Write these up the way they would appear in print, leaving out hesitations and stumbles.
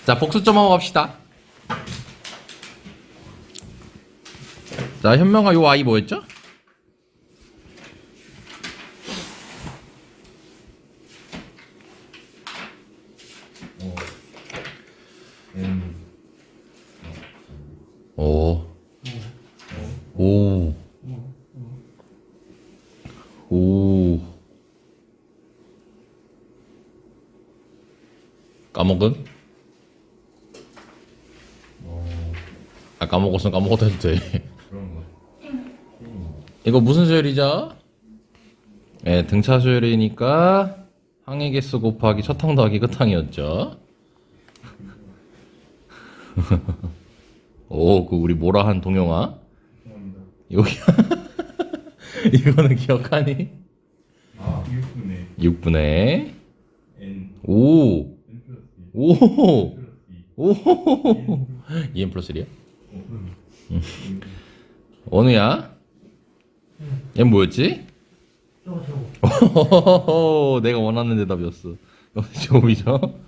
자, 복수 좀 하고 갑시다. 자, 현명아, 요 아이 뭐였죠? 오. 오. 오. 까먹은? 아, 까먹었으면 까먹어도 해도 돼. 이거 무슨 수열이죠? 네, 등차 수열이니까 항의 개수 곱하기 첫항 더하기 끝항이었죠. 오, 그 우리 뭐라 한 동영아? 여기 이거는 기억하니? 아, 6분의 6분의 n 오. n 플러스 2 오. 플러스 2 오. 2n 플러스 1이야? 원우야? 얘 뭐였지? 저거. 내가 원하는 대답이었어. 조이죠?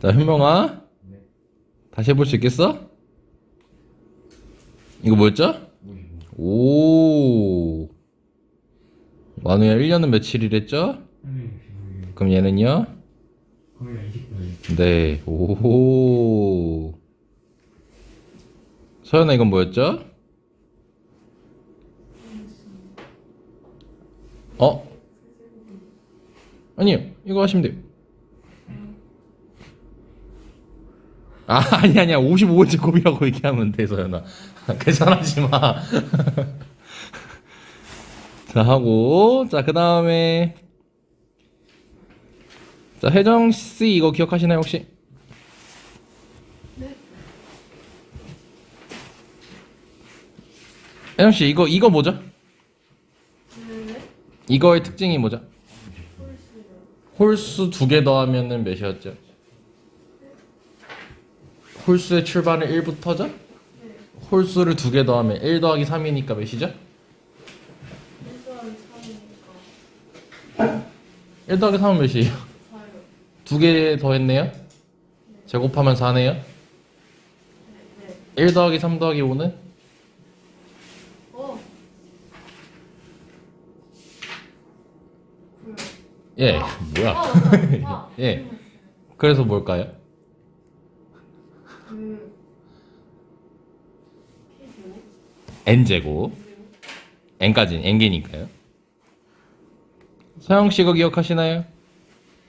자, 현명아. 네. 다시 해볼 수 있겠어? 이거 뭐였죠? 55 오. 만우야 1년은 며칠이랬죠? 그럼 얘는요? 거기가 20분의 네. 오. 서연아 이건 뭐였죠? 어? 아니요. 이거 하시면 돼요. 아, 아니야. 55의 곱이라고 얘기하면 돼, 서연아. 계산하지 마. 자, 하고. 자, 그 다음에. 자, 혜정씨 이거 기억하시나요, 혹시? 네. 혜정씨, 이거 뭐죠? 네. 이거의 특징이 뭐죠? 홀수요. 홀수 2개 더하면은 몇이었죠? 홀수의 출발은 1부터죠? 네. 홀수를 2개 더하면 1 더하기 3이니까 몇이죠? 1 더하기 3이니까 1 더하기 3은 몇이에요? 4요. 2개 더했네요? 제곱하면 4네요? 네. 1 더하기 3 더하기 5는? 어. 9요. 예, 뭐야? 아, 예. 그래서 뭘까요? 그 K제곱? n제곱. n까지는 n개니까요. 서영씨 이거 기억하시나요?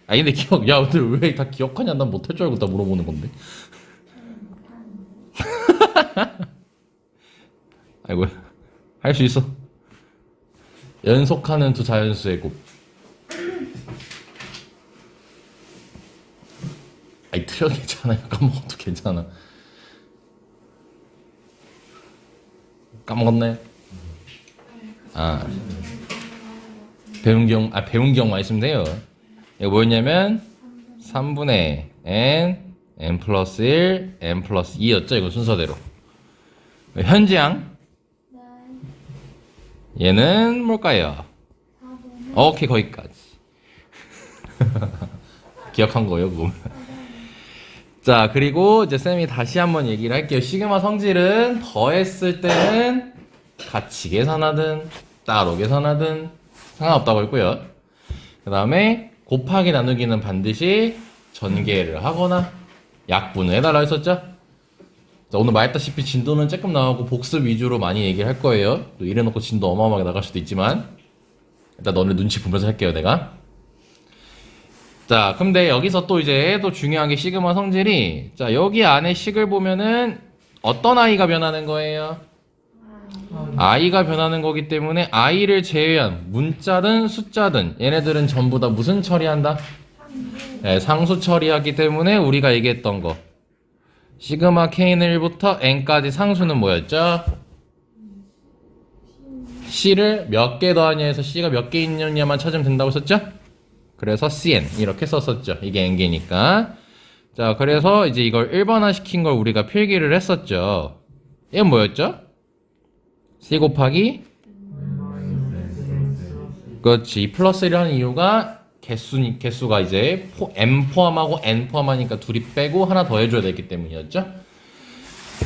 아 근데 야 근데 왜 다 기억하냐? 난 못할 줄 알고 다 물어보는 건데. 아이고 할 수 있어. 연속하는 두 자연수의 곱. 아니 틀려도 괜찮아요. 까먹어도 괜찮아. 까먹었네. 아 배운 경우만 있으면 돼요. 이거 뭐였냐면 3분의 n 플러스 1 n 플러스 2였죠. 이거 순서대로. 현지양 얘는 뭘까요? 오케이 거기까지. 기억한 거예요 그거. 자 그리고 이제 쌤이 다시 한번 얘기를 할게요. 시그마 성질은 더했을 때는 같이 계산하든 따로 계산하든 상관없다고 했고요. 그 다음에 곱하기 나누기는 반드시 전개를 하거나 약분을 해달라 했었죠. 자, 오늘 말했다시피 진도는 조금 나오고 복습 위주로 많이 얘기를 할 거예요. 또 이래놓고 진도 어마어마하게 나갈 수도 있지만 일단 너네 눈치 보면서 할게요 내가. 자 근데 여기서 또 이제 또 중요한 게 시그마 성질이, 자 여기 안에 식을 보면은 어떤 i가 변하는 거예요? i가 변하는 거기 때문에 i를 제외한 문자든 숫자든 얘네들은 전부 다 무슨 처리한다? 네, 상수 처리하기 때문에 우리가 얘기했던 거 시그마 k는 1부터 n까지 상수는 뭐였죠? c를 몇 개 더하냐에서 c가 몇 개 있느냐만 찾으면 된다고 썼죠? 그래서 cn 이렇게 썼었죠. 이게 n개니까. 자 그래서 이제 이걸 1번화 시킨 걸 우리가 필기를 했었죠. 얘는 뭐였죠? c 곱하기 그렇지 플러스 1을 하는 이유가 개수가 이제 m 포함하고 n 포함하니까 둘이 빼고 하나 더 해줘야 되기 때문이었죠.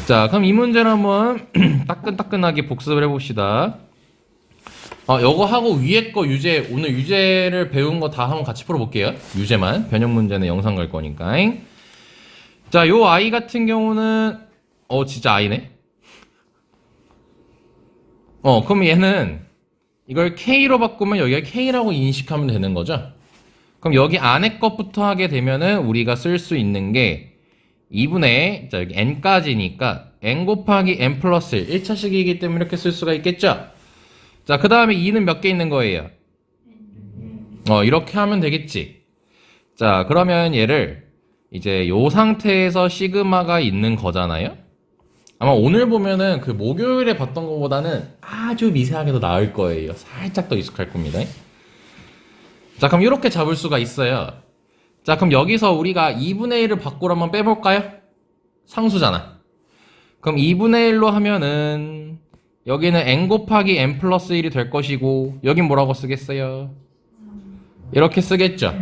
자, 그럼 이 문제를 한번 따끈따끈하게 복습을 해봅시다. 요거 하고 위에 거 유제, 오늘 유제를 배운 거 다 한번 같이 풀어볼게요. 유제만. 변형 문제는 영상 갈 거니까. 자, 요 I 같은 경우는, 진짜 I네? 그럼 얘는 이걸 K로 바꾸면 여기가 K라고 인식하면 되는 거죠? 그럼 여기 안에 것부터 하게 되면은 우리가 쓸 수 있는 게 2분의, 자, 여기 n까지니까 n 곱하기 n 플러스 1, 1차식이기 때문에 이렇게 쓸 수가 있겠죠? 자, 그 다음에 2는 몇 개 있는 거예요? 이렇게 하면 되겠지. 자, 그러면 얘를 이제 요 상태에서 시그마가 있는 거잖아요? 아마 오늘 보면은 그 목요일에 봤던 것보다는 아주 미세하게 더 나을 거예요. 살짝 더 익숙할 겁니다. 자, 그럼 이렇게 잡을 수가 있어요. 자, 그럼 여기서 우리가 2분의 1을 밖으로 한번 빼볼까요? 상수잖아. 그럼 2분의 1로 하면은 여기는 n 곱하기 n 플러스 1이 될 것이고 여긴 뭐라고 쓰겠어요? 이렇게 쓰겠죠.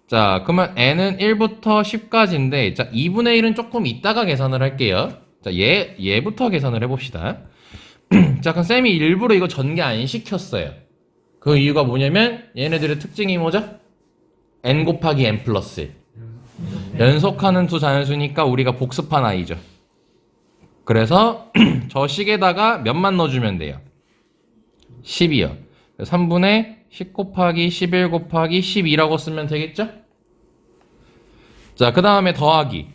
자, 그러면 n은 1부터 10까지인데 자, 2분의 1은 조금 이따가 계산을 할게요. 자, 얘부터 계산을 해봅시다. 자, 그럼 쌤이 일부러 이거 전개 안 시켰어요. 그 이유가 뭐냐면 얘네들의 특징이 뭐죠? n 곱하기 n 플러스 1. 연속하는 두 자연수니까 우리가 복습한 i죠. 그래서 저 식에다가 몇만 넣어주면 돼요? 10이요. 3분의 10 곱하기 11 곱하기 12라고 쓰면 되겠죠? 자, 그 다음에 더하기.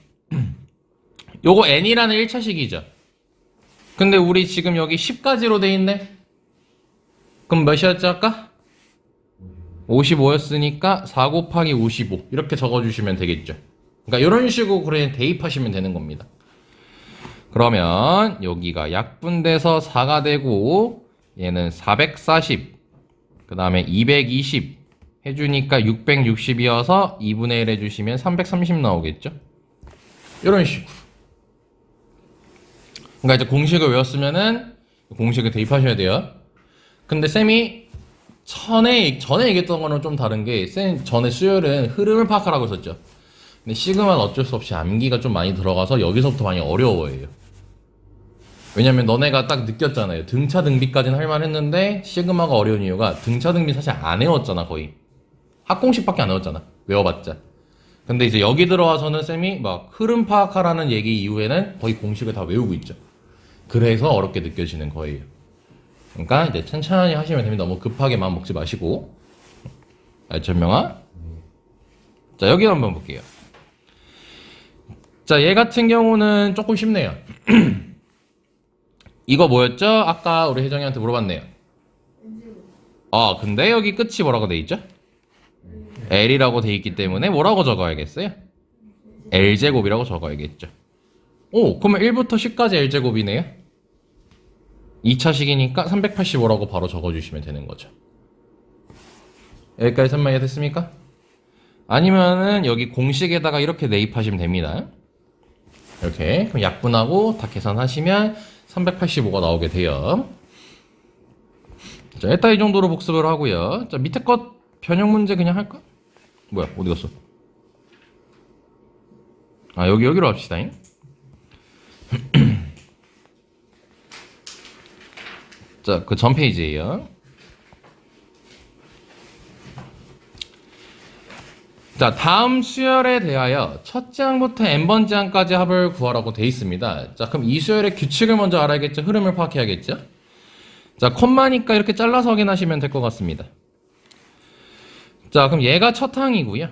요거 n이라는 1차식이죠. 근데 우리 지금 여기 10까지로 돼 있네? 그럼 몇이었죠 아까? 55였으니까 4 곱하기 55 이렇게 적어주시면 되겠죠. 그러니까 이런 식으로 그냥 대입하시면 되는 겁니다. 그러면 여기가 약분돼서 4가 되고 얘는 440 그 다음에 220 해주니까 660이어서 2분의 1 해주시면 330 나오겠죠. 이런 식으로. 그러니까 이제 공식을 외웠으면은 공식을 대입하셔야 돼요. 근데 쌤이 전에 얘기했던 거는 좀 다른 게 쌤 전에 수열은 흐름을 파악하라고 했었죠. 근데 시그마는 어쩔 수 없이 암기가 좀 많이 들어가서 여기서부터 많이 어려워해요. 왜냐면 너네가 딱 느꼈잖아요. 등차 등비까지는 할만했는데 시그마가 어려운 이유가 등차 등비 사실 안 외웠잖아. 거의 학공식밖에 안 외웠잖아. 외워봤자. 근데 이제 여기 들어와서는 쌤이 막 흐름 파악하라는 얘기 이후에는 거의 공식을 다 외우고 있죠. 그래서 어렵게 느껴지는 거예요. 그러니까 이제 천천히 하시면 됩니다. 너무 급하게 마음 먹지 마시고. 알죠, 명아? 자, 여기 한번 볼게요. 자, 얘 같은 경우는 조금 쉽네요. 이거 뭐였죠? 아까 우리 혜정이한테 물어봤네요. 근데 여기 끝이 뭐라고 돼 있죠? L이라고 돼 있기 때문에 뭐라고 적어야겠어요? L제곱이라고 적어야겠죠. 그러면 1부터 10까지 L제곱이네요. 2차식이니까 385라고 바로 적어주시면 되는 거죠. 여기까지 설명이 됐습니까? 아니면은 여기 공식에다가 이렇게 대입하시면 됩니다. 이렇게 그럼 약분하고 다 계산하시면 385가 나오게 돼요. 자, 일단 이 정도로 복습을 하고요. 자, 밑에 것 변형 문제 그냥 할까? 뭐야, 어디 갔어? 여기로 합시다. 자, 그 전 페이지예요. 자, 다음 수열에 대하여 첫째 항부터 n번째 항까지 합을 구하라고 돼 있습니다. 자, 그럼 이 수열의 규칙을 먼저 알아야겠죠? 흐름을 파악해야겠죠? 자, 콤마니까 이렇게 잘라서 확인하시면 될 것 같습니다. 자, 그럼 얘가 첫 항이고요.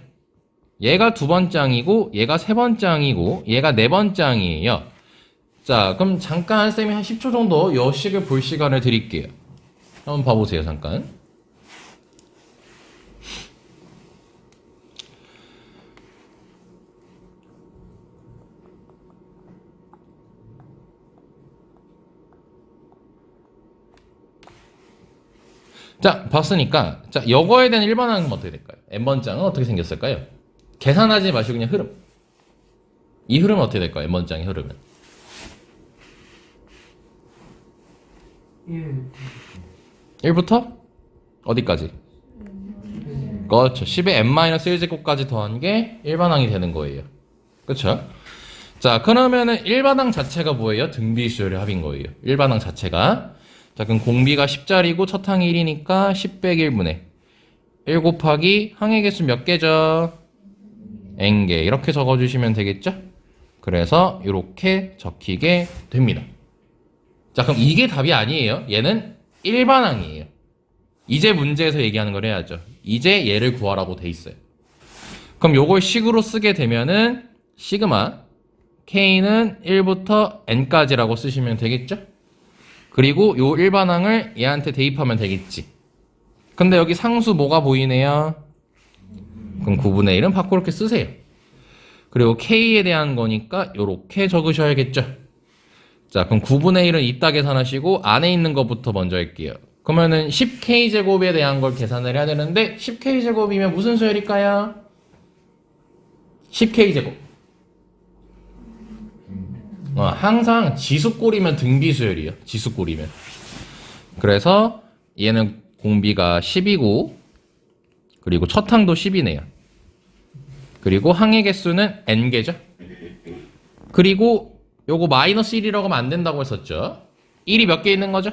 얘가 두 번째 항이고, 얘가 세 번째 항이고, 얘가 네 번째 항이에요. 자, 그럼 잠깐 쌤이 한 10초 정도 요 식을 볼 시간을 드릴게요. 한번 봐보세요, 잠깐. 자, 봤으니까, 자, 요거에 대한 일반항은 어떻게 될까요? n번째 항은 어떻게 생겼을까요? 계산하지 마시고 그냥 흐름. 이 흐름은 어떻게 될까요? n번째 항의 흐름은. 1부터 어디까지? 그렇죠. 10의 n-1제곱까지 더한 게 일반항이 되는 거예요. 그렇죠? 자, 그러면은 일반항 자체가 뭐예요? 등비수열의 합인 거예요. 일반항 자체가. 자, 그럼 공비가 10짜리고 첫 항이 1이니까 10 빼기 1분의 1 곱하기 항의 개수 몇 개죠? n개. 이렇게 적어주시면 되겠죠? 그래서 이렇게 적히게 됩니다. 자, 그럼 이게 답이 아니에요. 얘는 일반항이에요. 이제 문제에서 얘기하는 걸 해야죠. 이제 얘를 구하라고 돼 있어요. 그럼 요걸 식으로 쓰게 되면은 시그마 k는 1부터 n까지라고 쓰시면 되겠죠? 그리고 요 일반항을 얘한테 대입하면 되겠지. 근데 여기 상수 뭐가 보이네요? 그럼 9분의 1은 밖으로 이렇게 쓰세요. 그리고 k에 대한 거니까 요렇게 적으셔야겠죠? 자, 그럼 9분의 1은 이따 계산하시고 안에 있는 것부터 먼저 할게요. 그러면은 10k제곱에 대한 걸 계산을 해야 되는데 10k제곱이면 무슨 수열일까요? 10k제곱. 항상 지수꼴이면 등비수열이에요. 지수꼴이면. 그래서 얘는 공비가 10이고 그리고 첫 항도 10이네요. 그리고 항의 개수는 n개죠. 그리고 요거 마이너스 1이라고 하면 안 된다고 했었죠. 1이 몇 개 있는 거죠?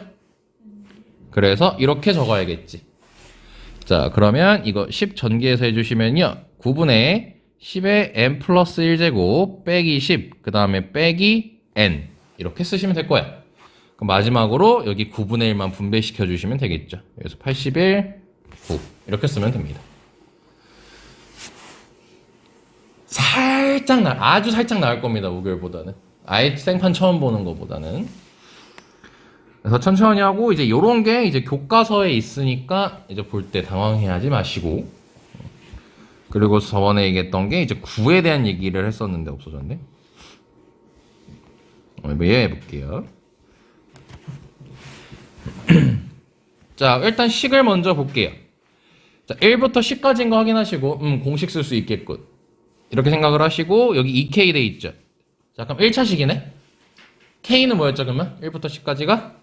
그래서 이렇게 적어야겠지. 자, 그러면 이거 10 전개해서 해주시면요. 9분의 10의 n 플러스 1제곱 빼기 10, 그 다음에 빼기 n 이렇게 쓰시면 될 거야. 그럼 마지막으로 여기 9분의 1만 분배시켜 주시면 되겠죠. 그래서 81, 9 이렇게 쓰면 됩니다. 아주 살짝 나을 겁니다. 5개월보다는. 아예 생판 처음 보는 것보다는. 그래서 천천히 하고 이제 요런 게 이제 교과서에 있으니까 이제 볼 때 당황해하지 마시고. 그리고 저번에 얘기했던 게 이제 9에 대한 얘기를 했었는데 없어졌네. 해볼게요. 자, 일단 식을 먼저 볼게요. 자, 1부터 10까지인 거 확인하시고 공식 쓸 수 있겠군. 이렇게 생각을 하시고 여기 2K 돼 있죠. 자, 그럼 1차식이네. K는 뭐였죠 그러면? 1부터 10까지가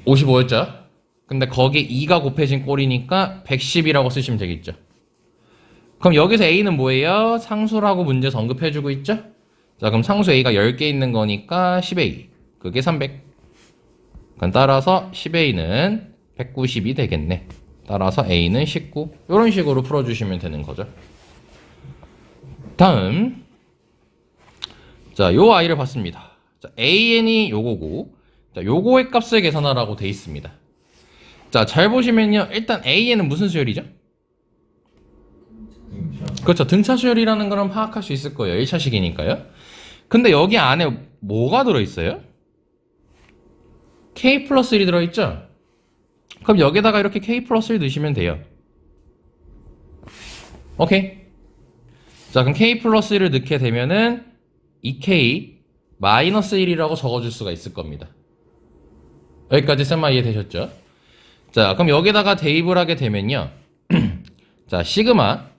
55였죠. 근데 거기에 2가 곱해진 꼴이니까 110이라고 쓰시면 되겠죠. 그럼 여기서 A는 뭐예요? 상수라고 문제에서 언급해주고 있죠? 자, 그럼 상수 A가 10개 있는 거니까 10A. 그게 300. 그럼 따라서 10A는 190이 되겠네. 따라서 A는 19. 이런 식으로 풀어주시면 되는 거죠. 다음. 자, 요 I를 봤습니다. 자, AN이 요거고, 자, 요거의 값을 계산하라고 돼 있습니다. 자, 잘 보시면요. 일단 AN은 무슨 수열이죠? 그렇죠. 등차 수열이라는 거는 파악할 수 있을 거예요. 1차식이니까요. 근데 여기 안에 뭐가 들어있어요? K 플러스 1이 들어있죠? 그럼 여기다가 이렇게 K 플러스 1 넣으시면 돼요. 오케이. 자, 그럼 K 플러스 1을 넣게 되면은 2K 마이너스 1이라고 적어줄 수가 있을 겁니다. 여기까지 쌤마 이해되셨죠? 자, 그럼 여기다가 대입을 하게 되면요. 자, 시그마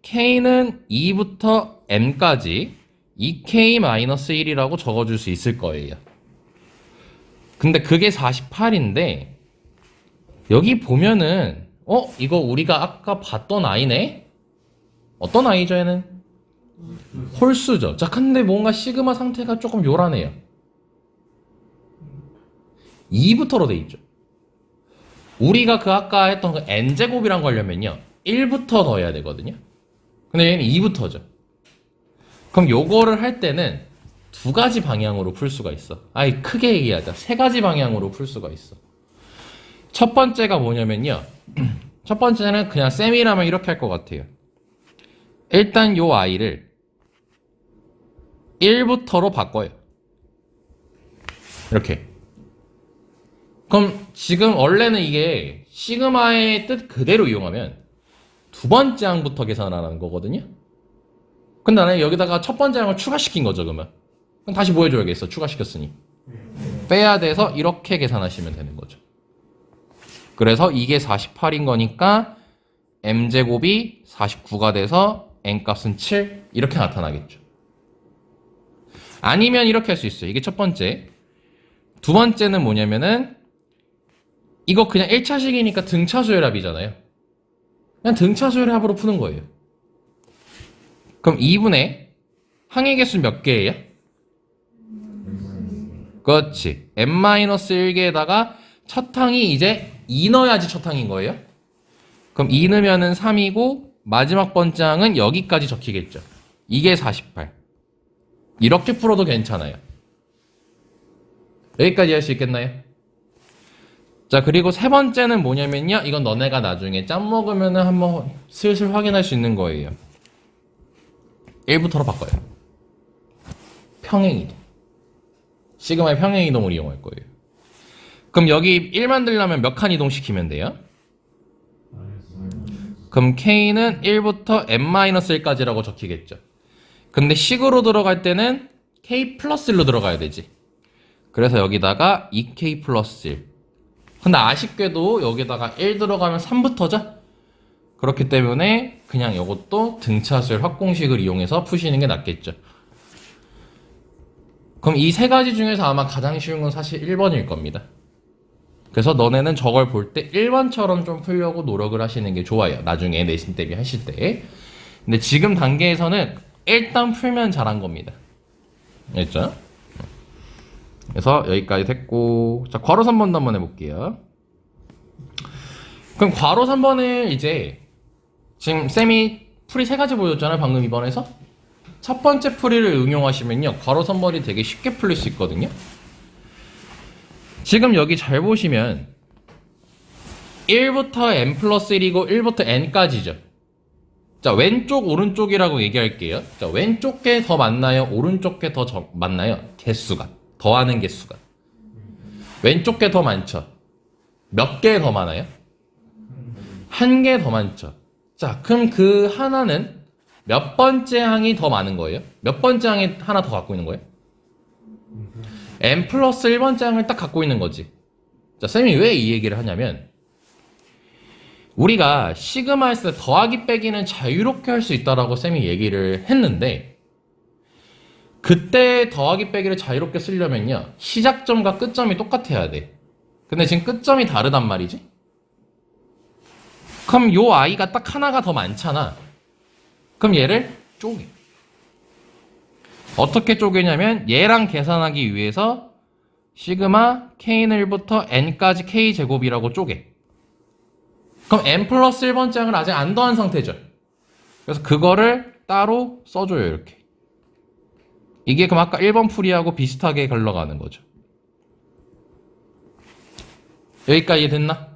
K는 2부터 M까지 2K-1이라고 적어줄 수 있을 거예요. 근데 그게 48인데 여기 보면은 이거 우리가 아까 봤던 아이네? 어떤 아이죠 얘는? 홀수죠. 자, 근데 뭔가 시그마 상태가 조금 요란해요. 2부터로 돼 있죠. 우리가 그 아까 했던 그 n제곱이란 거 하려면요 1부터 더해야 되거든요. 근데 얘는 2부터죠. 그럼 요거를 할 때는 두 가지 방향으로 풀 수가 있어. 아이, 크게 얘기하자. 세 가지 방향으로 풀 수가 있어. 첫 번째가 뭐냐면요. 첫 번째는 그냥 쌤이라면 이렇게 할 것 같아요. 일단 요 아이를 1부터로 바꿔요. 이렇게. 그럼 지금 원래는 이게 시그마의 뜻 그대로 이용하면 두 번째 항부터 계산하는 거거든요. 근데 나는 여기다가 첫 번째 항을 추가시킨 거죠, 그러면. 그럼 다시 뭐 해줘야겠어, 추가시켰으니. 빼야 돼서 이렇게 계산하시면 되는 거죠. 그래서 이게 48인 거니까 m제곱이 49가 돼서 n값은 7 이렇게 나타나겠죠. 아니면 이렇게 할 수 있어요. 이게 첫 번째. 두 번째는 뭐냐면은 이거 그냥 1차식이니까 등차 수열합이잖아요. 그냥 등차수열의 합으로 푸는 거예요. 그럼 2분의 항의 개수 몇 개예요? 그렇지. n-1개에다가 첫 항이 이제 2 넣어야지 첫 항인 거예요. 그럼 2 넣으면은 3이고 마지막 번째 항은 여기까지 적히겠죠. 이게 48. 이렇게 풀어도 괜찮아요. 여기까지 할 수 있겠나요? 자, 그리고 세 번째는 뭐냐면요. 이건 너네가 나중에 짬 먹으면은 한번 슬슬 확인할 수 있는 거예요. 1부터로 바꿔요. 평행이동. 시그마의 평행이동을 이용할 거예요. 그럼 여기 1 만들려면 몇 칸 이동시키면 돼요? 그럼 K는 1부터 n-1까지라고 적히겠죠. 근데 식으로 들어갈 때는 K 플러스 1로 들어가야 되지. 그래서 여기다가 2K 플러스 1. 근데 아쉽게도 여기다가 1 들어가면 3부터죠? 그렇기 때문에 그냥 이것도 등차수열 확공식을 이용해서 푸시는 게 낫겠죠. 그럼 이 세 가지 중에서 아마 가장 쉬운 건 사실 1번일 겁니다. 그래서 너네는 저걸 볼 때 1번처럼 좀 풀려고 노력을 하시는 게 좋아요. 나중에 내신 대비 하실 때. 근데 지금 단계에서는 일단 풀면 잘한 겁니다. 알겠죠? 그래서 여기까지 됐고, 자, 괄호 3번도 한번 해볼게요. 그럼 괄호 3번을 이제 지금 쌤이 풀이 세 가지 보여줬잖아요. 방금 이번에서. 첫 번째 풀이를 응용하시면요. 괄호 3번이 되게 쉽게 풀릴 수 있거든요. 지금 여기 잘 보시면 1부터 n 플러스 1이고 1부터 n까지죠. 자, 왼쪽 오른쪽이라고 얘기할게요. 자, 왼쪽 게 더 많나요? 오른쪽 게 더 많나요? 개수가. 더하는 개수가. 왼쪽 게 더 많죠. 몇 개 더 많아요? 한 개 더 많죠. 자, 그럼 그 하나는 몇 번째 항이 더 많은 거예요? 몇 번째 항이 하나 더 갖고 있는 거예요? n 플러스 1번째 항을 딱 갖고 있는 거지. 자, 쌤이 왜 이 얘기를 하냐면 우리가 시그마 했을 때 더하기 빼기는 자유롭게 할 수 있다라고 쌤이 얘기를 했는데 그때 더하기 빼기를 자유롭게 쓰려면요. 시작점과 끝점이 똑같아야 돼. 근데 지금 끝점이 다르단 말이지? 그럼 요 아이가 딱 하나가 더 많잖아. 그럼 얘를 쪼개. 어떻게 쪼개냐면 얘랑 계산하기 위해서 시그마 k는 1부터 n까지 k제곱이라고 쪼개. 그럼 n 플러스 1번째 항을 아직 안 더한 상태죠. 그래서 그거를 따로 써줘요. 이렇게. 이게 그럼 아까 1번 풀이하고 비슷하게 걸러가는 거죠. 여기까지 됐나?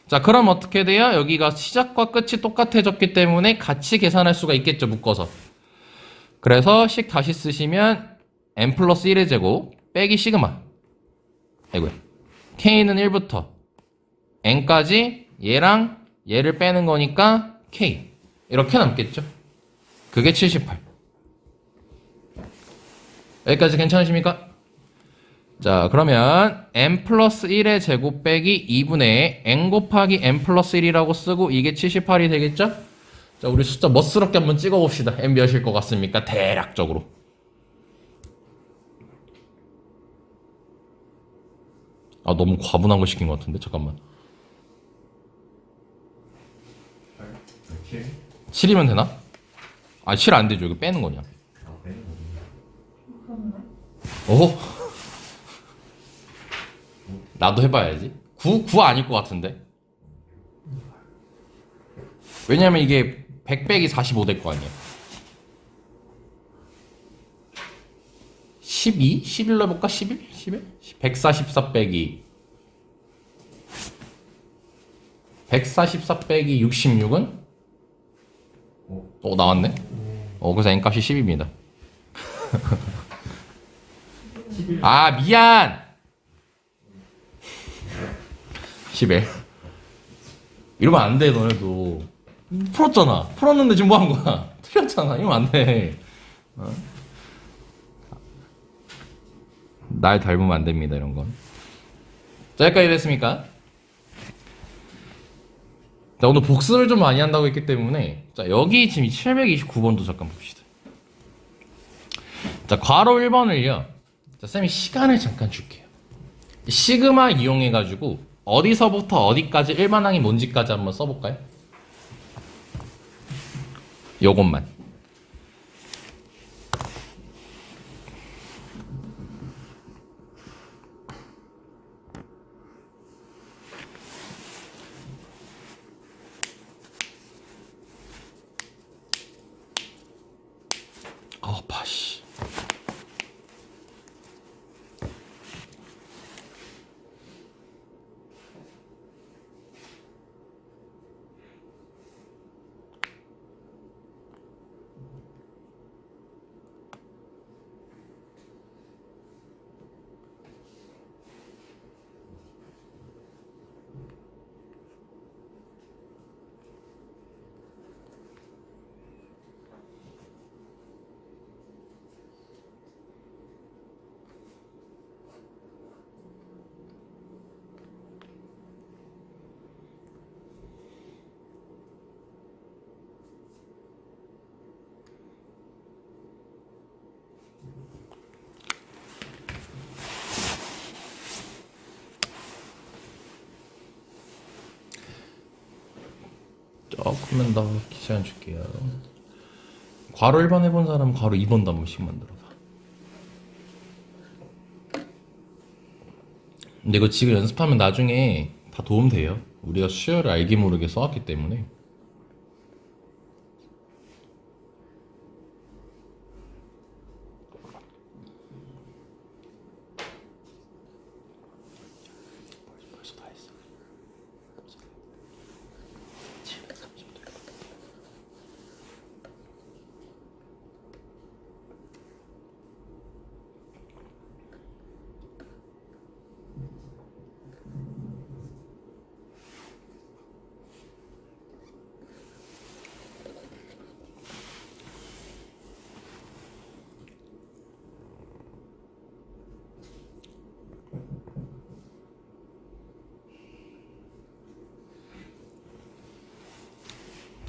자, 그럼 어떻게 돼요? 여기가 시작과 끝이 똑같아졌기 때문에 같이 계산할 수가 있겠죠. 묶어서. 그래서 식 다시 쓰시면 n 플러스 1의 제곱 빼기 시그마. 아이고야. k는 1부터 n까지 얘랑 얘를 빼는 거니까 k. 이렇게 남겠죠. 그게 78. 여기까지 괜찮으십니까? 자, 그러면 n 플러스 1의 제곱 빼기 2분의 n 곱하기 n 플러스 1이라고 쓰고 이게 78이 되겠죠? 자, 우리 숫자 멋스럽게 한번 찍어봅시다. n 몇일 것 같습니까? 대략적으로. 아, 너무 과분한 거 시킨 것 같은데? 잠깐만. 7? 7이면 되나? 아, 7 안 되죠. 이거 빼는 거냐. 아, 빼는 거구나. 오? 나도 해봐야지. 9 아닐 것 같은데. 왜냐면 이게 100 빼기 45 될 거 아니야. 12? 11 넣어볼까? 11? 11? 144 빼기 144 빼기 66은? 나왔네? 그래서 n값이 10입니다. 아, 미안! 11. 이러면 안 돼, 너네도. 풀었잖아. 풀었는데 지금 뭐 한 거야? 틀렸잖아. 이러면 안 돼. 날 닮으면 안 됩니다, 이런 건. 자, 여기까지 됐습니까? 자, 오늘 복습을 좀 많이 한다고 했기 때문에, 자, 여기 지금 729번도 잠깐 봅시다. 자, 괄호 1번을요. 자, 쌤이 시간을 잠깐 줄게요. 시그마 이용해가지고, 어디서부터 어디까지 일반항이 뭔지까지 한번 써볼까요? 요것만. 아파 씨. 조금만 더 시간 줄게요. 괄호 1번 해본 사람 괄호 2번도 한 번씩 만들어봐. 근데 이거 지금 연습하면 나중에 다 도움돼요. 우리가 수열을 알게 모르게 써왔기 때문에. 벌써 다 했어.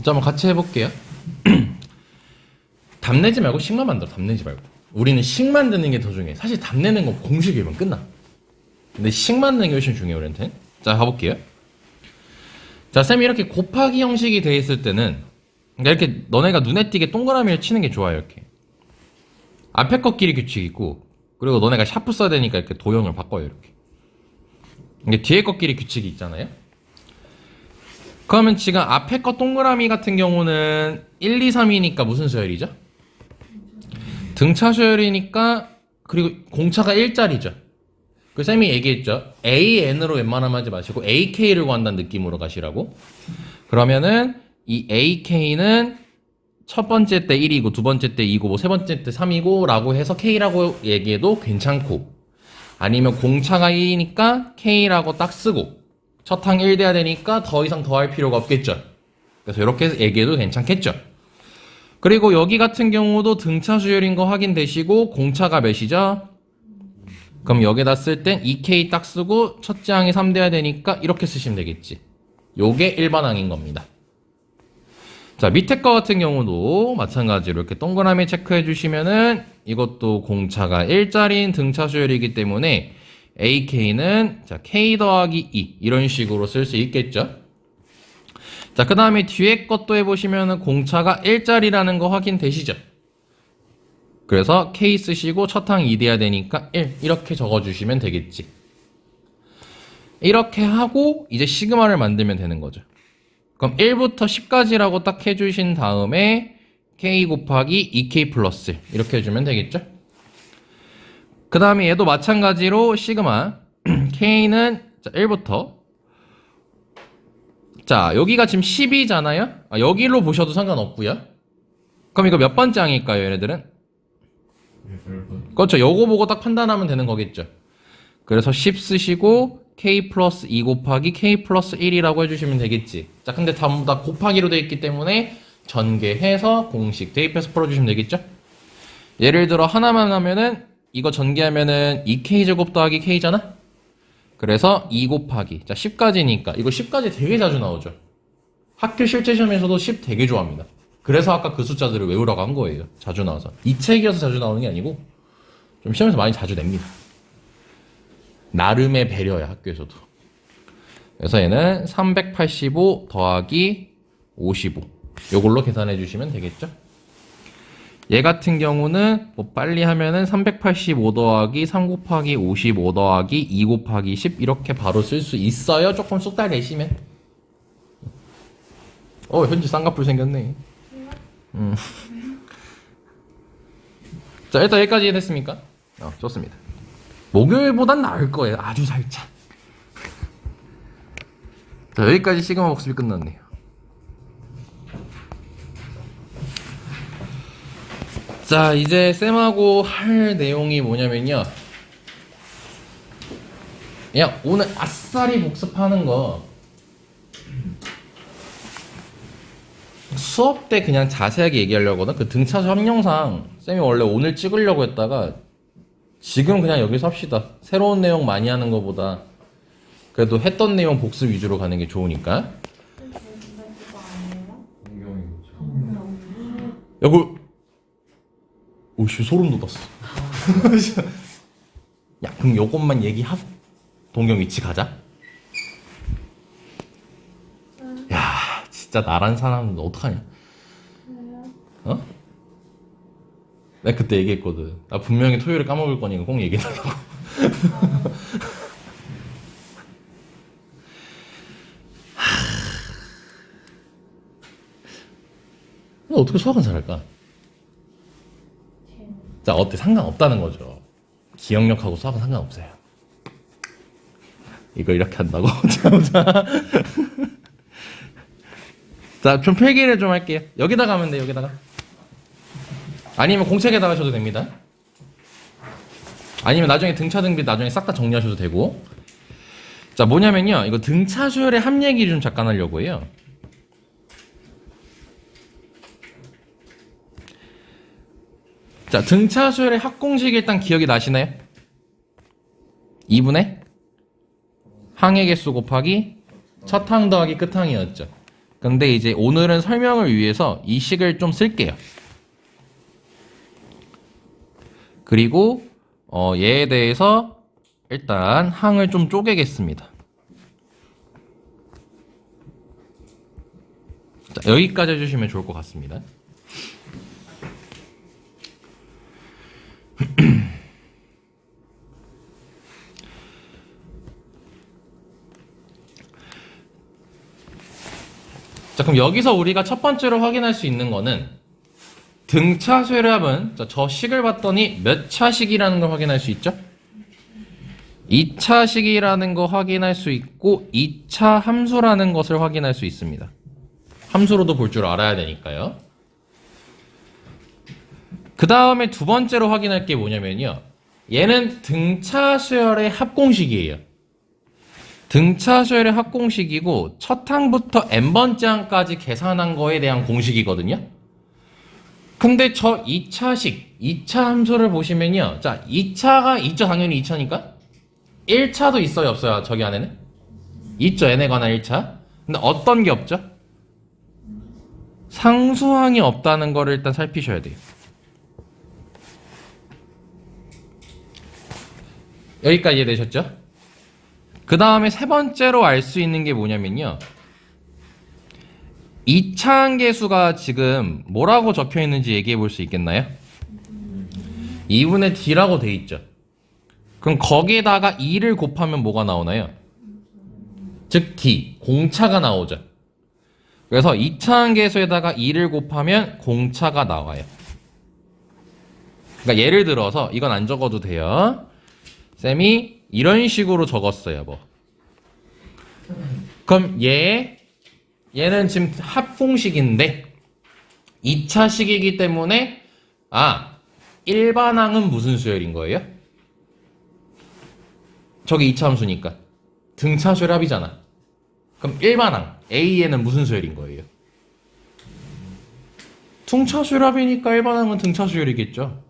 자, 한번 같이 해볼게요. 답내지 말고 식만 만들어. 답내지 말고. 우리는 식 만드는 게 더 중요해. 사실 답내는 건 공식이면 끝나. 근데 식 만드는 게 훨씬 중요해, 우리한테. 자, 가볼게요. 자, 쌤이 이렇게 곱하기 형식이 돼 있을 때는 이렇게 너네가 눈에 띄게 동그라미를 치는 게 좋아요, 이렇게. 앞에 것끼리 규칙이 있고, 그리고 너네가 샤프 써야 되니까 이렇게 도형을 바꿔요, 이렇게. 이게 뒤에 것끼리 규칙이 있잖아요. 그러면 지금 앞에 거 동그라미 같은 경우는 1, 2, 3이니까 무슨 수열이죠? 등차 수열이니까, 그리고 공차가 1짜리죠. 그 쌤이 얘기했죠. AN으로 웬만하면 하지 마시고 AK를 구한다는 느낌으로 가시라고. 그러면은 이 AK는 첫 번째 때 1이고 두 번째 때 2고 뭐 세 번째 때 3이고 라고 해서 K라고 얘기해도 괜찮고, 아니면 공차가 2니까 K라고 딱 쓰고 첫 항 1 돼야 되니까 더 이상 더할 필요가 없겠죠. 그래서 이렇게 얘기해도 괜찮겠죠. 그리고 여기 같은 경우도 등차 수열인 거 확인되시고 공차가 몇이죠? 그럼 여기다 쓸 땐 2K 딱 쓰고 첫째 항이 3 돼야 되니까 이렇게 쓰시면 되겠지. 요게 1번 항인 겁니다. 자, 밑에 거 같은 경우도 마찬가지로 이렇게 동그라미 체크해 주시면은 이것도 공차가 1짜리인 등차 수열이기 때문에 AK는 자, K 더하기 2 이런 식으로 쓸 수 있겠죠. 자, 그 다음에 뒤에 것도 해보시면은 공차가 1짜리라는 거 확인되시죠. 그래서 K 쓰시고 첫 항 2 돼야 되니까 1 이렇게 적어주시면 되겠지. 이렇게 하고 이제 시그마를 만들면 되는 거죠. 그럼 1부터 10까지라고 딱 해주신 다음에 K 곱하기 2K 플러스 이렇게 해주면 되겠죠. 그 다음에 얘도 마찬가지로 시그마 K는 자, 1부터 자, 여기가 지금 10이잖아요. 여기로 보셔도 상관없고요. 그럼 이거 몇 번째 항일까요, 얘네들은? 그렇죠. 요거 보고 딱 판단하면 되는 거겠죠. 그래서 10 쓰시고 K 플러스 2 곱하기 K 플러스 1이라고 해주시면 되겠지. 자, 근데 전부 다 곱하기로 되어 있기 때문에 전개해서 공식 대입해서 풀어주시면 되겠죠. 예를 들어 하나만 하면은 이거 전개하면은 2K 제곱 더하기 K잖아. 그래서 2 곱하기 자 10까지니까 이거 10까지 되게 자주 나오죠. 학교 실제 시험에서도 10 되게 좋아합니다. 그래서 아까 그 숫자들을 외우라고 한 거예요. 자주 나와서. 이 책이어서 자주 나오는 게 아니고 좀 시험에서 많이 자주 냅니다. 나름의 배려야, 학교에서도. 그래서 얘는 385 더하기 55 요걸로 계산해 주시면 되겠죠? 얘 같은 경우는 뭐 빨리 하면은 385 더하기 3 곱하기 55 더하기 2 곱하기 10 이렇게 바로 쓸 수 있어요. 조금 쑥달 내시면. 현지 쌍꺼풀 생겼네. 자, 일단 여기까지 이해됐습니까? 좋습니다. 목요일보단 나을 거예요. 아주 살짝. 자, 여기까지 시그마 복습이 끝났네요. 자, 이제 쌤하고 할 내용이 뭐냐면요. 그냥 오늘 아싸리 복습하는 거 수업 때 그냥 자세하게 얘기하려거든. 그 등차수 협령상 쌤이 원래 오늘 찍으려고 했다가 지금 그냥 여기서 합시다. 새로운 내용 많이 하는 것보다 그래도 했던 내용 복습 위주로 가는 게 좋으니까. 근데 그거 아니에요? 동경이 야, 오씨 소름 돋았어. 야, 그럼 요것만 얘기하고 동경 위치 가자. 야, 진짜 나란 사람은 어떡하냐? 어? 내가 그때 얘기했거든. 나 분명히 토요일에 까먹을 거니까 꼭 얘기해달라고. 어떻게 수학은 잘할까? 자, 어때? 상관없다는 거죠. 기억력하고 수학은 상관없어요. 이거 이렇게 한다고? 자, 좀 필기를 좀 할게요. 여기다가 하면 돼요, 여기다가. 아니면 공책에다가 하셔도 됩니다. 아니면 나중에 등차 등비 나중에 싹 다 정리하셔도 되고. 자, 뭐냐면요. 이거 등차 수열의 합 얘기 좀 잠깐 하려고 해요. 자, 등차 수열의 합공식 일단 기억이 나시나요? 2분의 항의 개수 곱하기 첫 항 더하기 끝 항이었죠. 근데 이제 오늘은 설명을 위해서 이 식을 좀 쓸게요. 그리고 얘에 대해서 일단 항을 좀 쪼개겠습니다. 자, 여기까지 해주시면 좋을 것 같습니다. 자, 그럼 여기서 우리가 첫 번째로 확인할 수 있는 거는 등차 수열합은 저 식을 봤더니 몇 차식이라는 걸 확인할 수 있죠? 2차식이라는 거 확인할 수 있고 2차 함수라는 것을 확인할 수 있습니다. 함수로도 볼 줄 알아야 되니까요. 그 다음에 두 번째로 확인할 게 뭐냐면요. 얘는 등차 수열의 합공식이에요. 등차 수열의 합공식이고 첫 항부터 n번째 항까지 계산한 거에 대한 공식이거든요. 근데 저 2차식, 2차 함수를 보시면요. 자, 2차가 있죠. 당연히 2차니까. 1차도 있어요, 없어요? 저기 안에는? 있죠. n에 관한 1차. 근데 어떤 게 없죠? 상수항이 없다는 거를 일단 살피셔야 돼요. 여기까지 이해되셨죠? 그 다음에 세 번째로 알 수 있는 게 뭐냐면요. 2차 항계수가 지금 뭐라고 적혀 있는지 얘기해 볼 수 있겠나요? 2분의 d라고 돼 있죠. 그럼 거기에다가 2를 곱하면 뭐가 나오나요? 즉 d, 공차가 나오죠. 그래서 2차 항계수에다가 2를 곱하면 공차가 나와요. 그러니까 예를 들어서 이건 안 적어도 돼요. 쌤이 이런 식으로 적었어요. 뭐. 그럼 얘는 지금 합공식인데 2차식이기 때문에 일반항은 무슨 수열인 거예요? 저게 2차 함수니까 등차 수열 합이잖아. 그럼 일반항 A에는 무슨 수열인 거예요? 등차 수열 합이니까 일반항은 등차 수열이겠죠.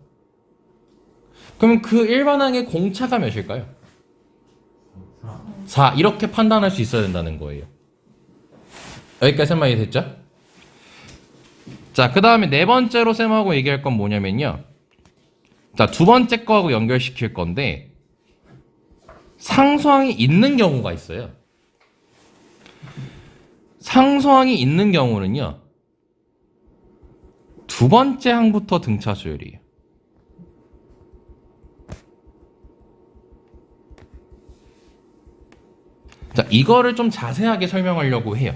그럼 그 일반항의 공차가 몇일까요? 4. 이렇게 판단할 수 있어야 된다는 거예요. 여기까지 쌤 많이 됐죠? 자, 그 다음에 네 번째로 쌤하고 얘기할 건 뭐냐면요. 자, 두 번째 거하고 연결시킬 건데 상수항이 있는 경우가 있어요. 상수항이 있는 경우는요. 두 번째 항부터 등차 수열이에요. 자, 이거를 좀 자세하게 설명하려고 해요.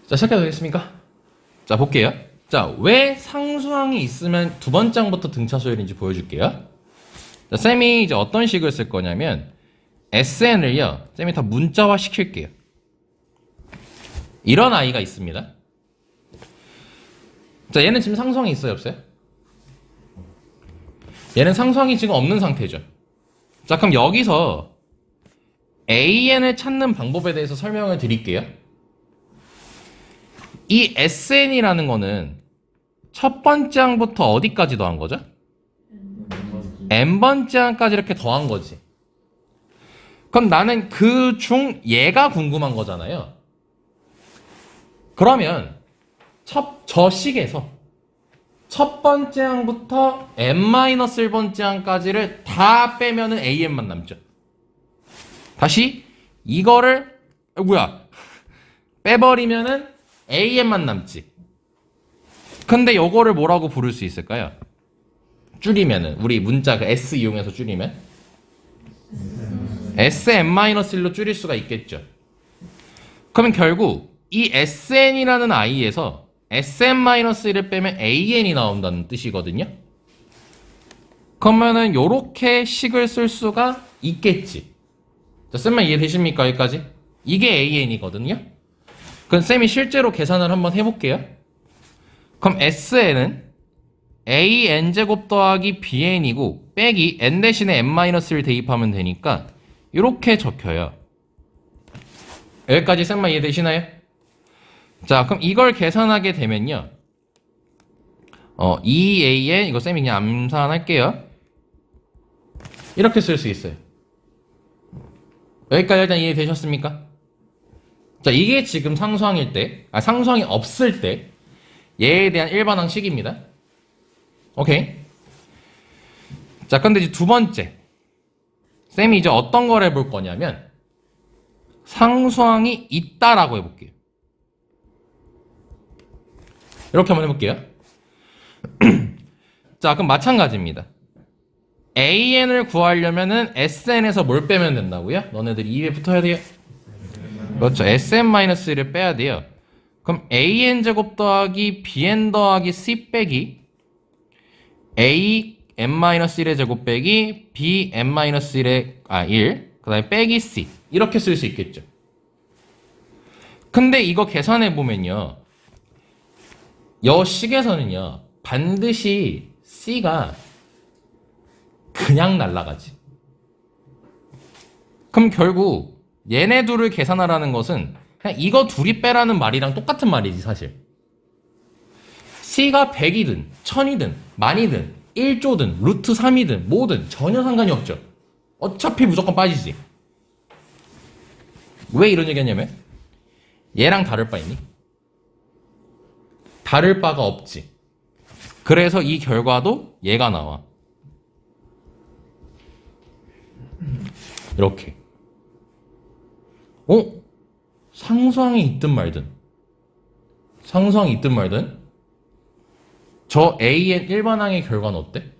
자, 시작해도 되겠습니까? 자, 볼게요. 자, 왜 상수항이 있으면 두 번째 항부터 등차 수열인지 보여줄게요. 자, 쌤이 이제 어떤 식을 쓸 거냐면 SN을요, 쌤이 다 문자화 시킬게요. 이런 아이가 있습니다. 자, 얘는 지금 상수항이 있어요, 없어요? 얘는 상수항이 지금 없는 상태죠. 자, 그럼 여기서 AN을 찾는 방법에 대해서 설명을 드릴게요. 이 SN이라는 거는 첫 번째 항부터 어디까지 더한 거죠? n번째 항까지 이렇게 더한 거지. 그럼 나는 그 중 얘가 궁금한 거잖아요. 그러면 저 식에서 첫 번째 항부터 n-1번째 항까지를 다 빼면은 an만 남죠. 다시 이거를 빼버리면은 an만 남지. 근데 요거를 뭐라고 부를 수 있을까요? 줄이면은 우리 문자 그 s 이용해서 줄이면 sn-1로 줄일 수가 있겠죠. 그러면 결국 이 sn이라는 i에서 sn-1을 빼면 an이 나온다는 뜻이거든요. 그러면은 요렇게 식을 쓸 수가 있겠지. 자, 쌤만 이해되십니까? 여기까지? 이게 an이거든요. 그럼 쌤이 실제로 계산을 한번 해볼게요. 그럼 sn은 an제곱 더하기 bn이고 빼기 n 대신에 n-를 대입하면 되니까 이렇게 적혀요. 여기까지 쌤만 이해되시나요? 자, 그럼 이걸 계산하게 되면요, 2an 이거 쌤이 그냥 암산할게요. 이렇게 쓸 수 있어요. 여기까지 일단 이해되셨습니까? 자, 이게 지금 상수항일 때, 상수항이 없을 때 얘에 대한 일반항식입니다. 오케이. 자, 근데 이제 두 번째, 쌤이 이제 어떤 걸 해볼 거냐면 상수항이 있다라고 해볼게요. 이렇게 한번 해볼게요. 자, 그럼 마찬가지입니다. an을 구하려면은 sn에서 뭘 빼면 된다고요? 너네들이 입에 붙어야 돼요. 그렇죠. sn-1를 빼야 돼요. 그럼 an제곱 더하기 bn 더하기 c 빼기 an-1의 제곱 빼기 bn-1의 1, 그 다음에 빼기 c, 이렇게 쓸 수 있겠죠. 근데 이거 계산해보면요, 여 식에서는요 반드시 c가 그냥 날아가지. 그럼 결국 얘네 둘을 계산하라는 것은 그냥 이거 둘이 빼라는 말이랑 똑같은 말이지 사실. c가 100이든 1000이든 만이든 1조든 루트 3이든 뭐든 전혀 상관이 없죠. 어차피 무조건 빠지지. 왜 이런 얘기 했냐면 얘랑 다를 바 있니? 다를 바가 없지. 그래서 이 결과도 얘가 나와. 이렇게. 상수항이 있든 말든 저 AN 일반항의 결과는 어때?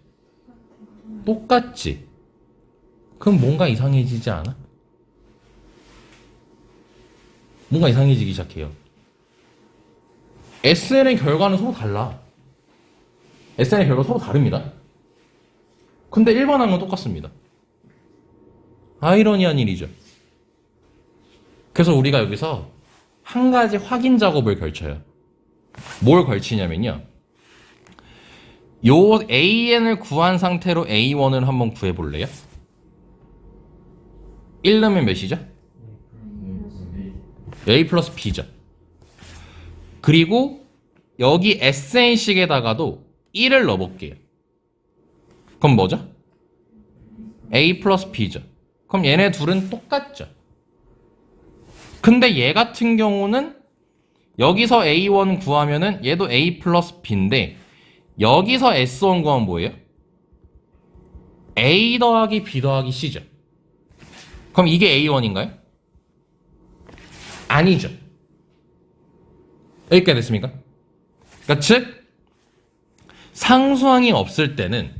똑같지. 그럼 뭔가 이상해지지 않아? 뭔가 이상해지기 시작해요. SN의 결과는 서로 달라. SN의 결과 서로 다릅니다. 근데 일반항은 똑같습니다. 아이러니한 일이죠. 그래서 우리가 여기서 한 가지 확인 작업을 걸쳐요. 뭘 걸치냐면요, 요 AN을 구한 상태로 A1을 한번 구해볼래요? 1 넣으면 몇이죠? A 플러스 B죠. 그리고 여기 SN식에다가도 1을 넣어볼게요. 그럼 뭐죠? A 플러스 B죠. 그럼 얘네 둘은 똑같죠. 근데 얘 같은 경우는 여기서 A1 구하면은 얘도 A 플러스 B인데 여기서 S1 구하면 뭐예요? A 더하기 B 더하기 C죠. 그럼 이게 A1인가요? 아니죠. 여기까지 됐습니까? 그러니까 즉 상수항이 없을 때는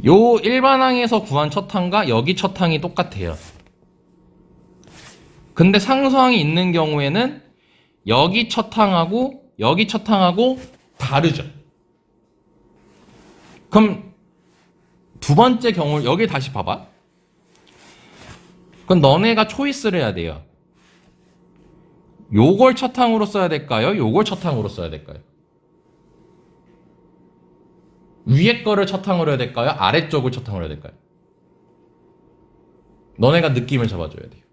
요 일반항에서 구한 첫 항과 여기 첫 항이 똑같아요. 근데 상수항이 있는 경우에는 여기 첫 항하고 여기 첫 항하고 다르죠. 그럼 두 번째 경우 여기 다시 봐봐. 그럼 너네가 초이스를 해야 돼요. 요걸 첫 항으로 써야 될까요? 요걸 첫 항으로 써야 될까요? 위에 거를 첫 항으로 해야 될까요? 아래쪽을 첫 항으로 해야 될까요? 너네가 느낌을 잡아줘야 돼요.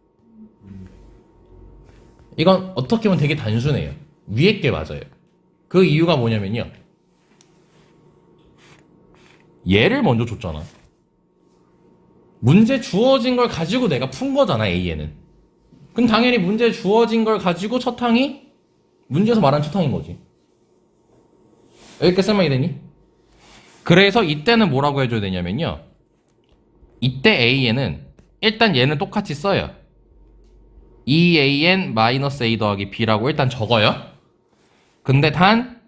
이건 어떻게 보면 되게 단순해요. 위에 게 맞아요. 그 이유가 뭐냐면요. 얘를 먼저 줬잖아. 문제 주어진 걸 가지고 내가 푼 거잖아, A에는. 그럼 당연히 문제 주어진 걸 가지고 첫 항이 문제에서 말한 첫 항인 거지. 여기까지 설명이 되니? 그래서 이때는 뭐라고 해줘야 되냐면요. 이때 A에는 일단 얘는 똑같이 써요. 2an-a 더하기 b라고 일단 적어요. 근데 단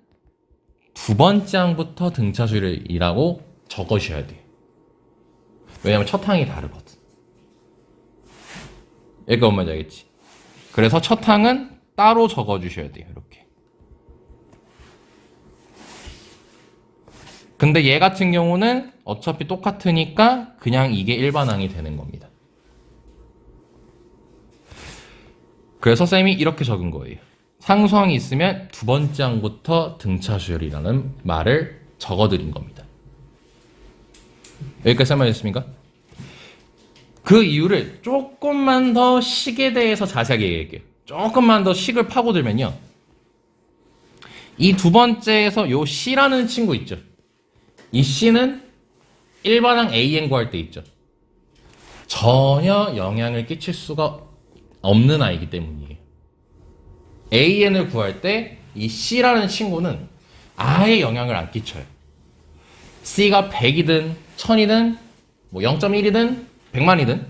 두 번째 항부터 등차수열이라고 적으셔야 돼요. 왜냐면 첫 항이 다르거든. 여기가 뭔 말인지 알겠지? 그래서 첫 항은 따로 적어주셔야 돼요. 이렇게. 근데 얘 같은 경우는 어차피 똑같으니까 그냥 이게 일반항이 되는 겁니다. 그래서 쌤이 이렇게 적은 거예요. 상수항이 있으면 두 번째 항부터 등차수열이라는 말을 적어드린 겁니다. 여기까지 설명했습니까? 그 이유를 조금만 더 식에 대해서 자세하게 얘기할게요. 조금만 더 식을 파고들면요. 이 두 번째에서 요 C라는 친구 있죠. 이 C는 일반항 AN 구할 때 있죠. 전혀 영향을 끼칠 수가 없는 아이기 때문이에요. AN을 구할 때 이 C라는 친구는 아예 영향을 안 끼쳐요. C가 100이든 1000이든 뭐 0.1이든 100만이든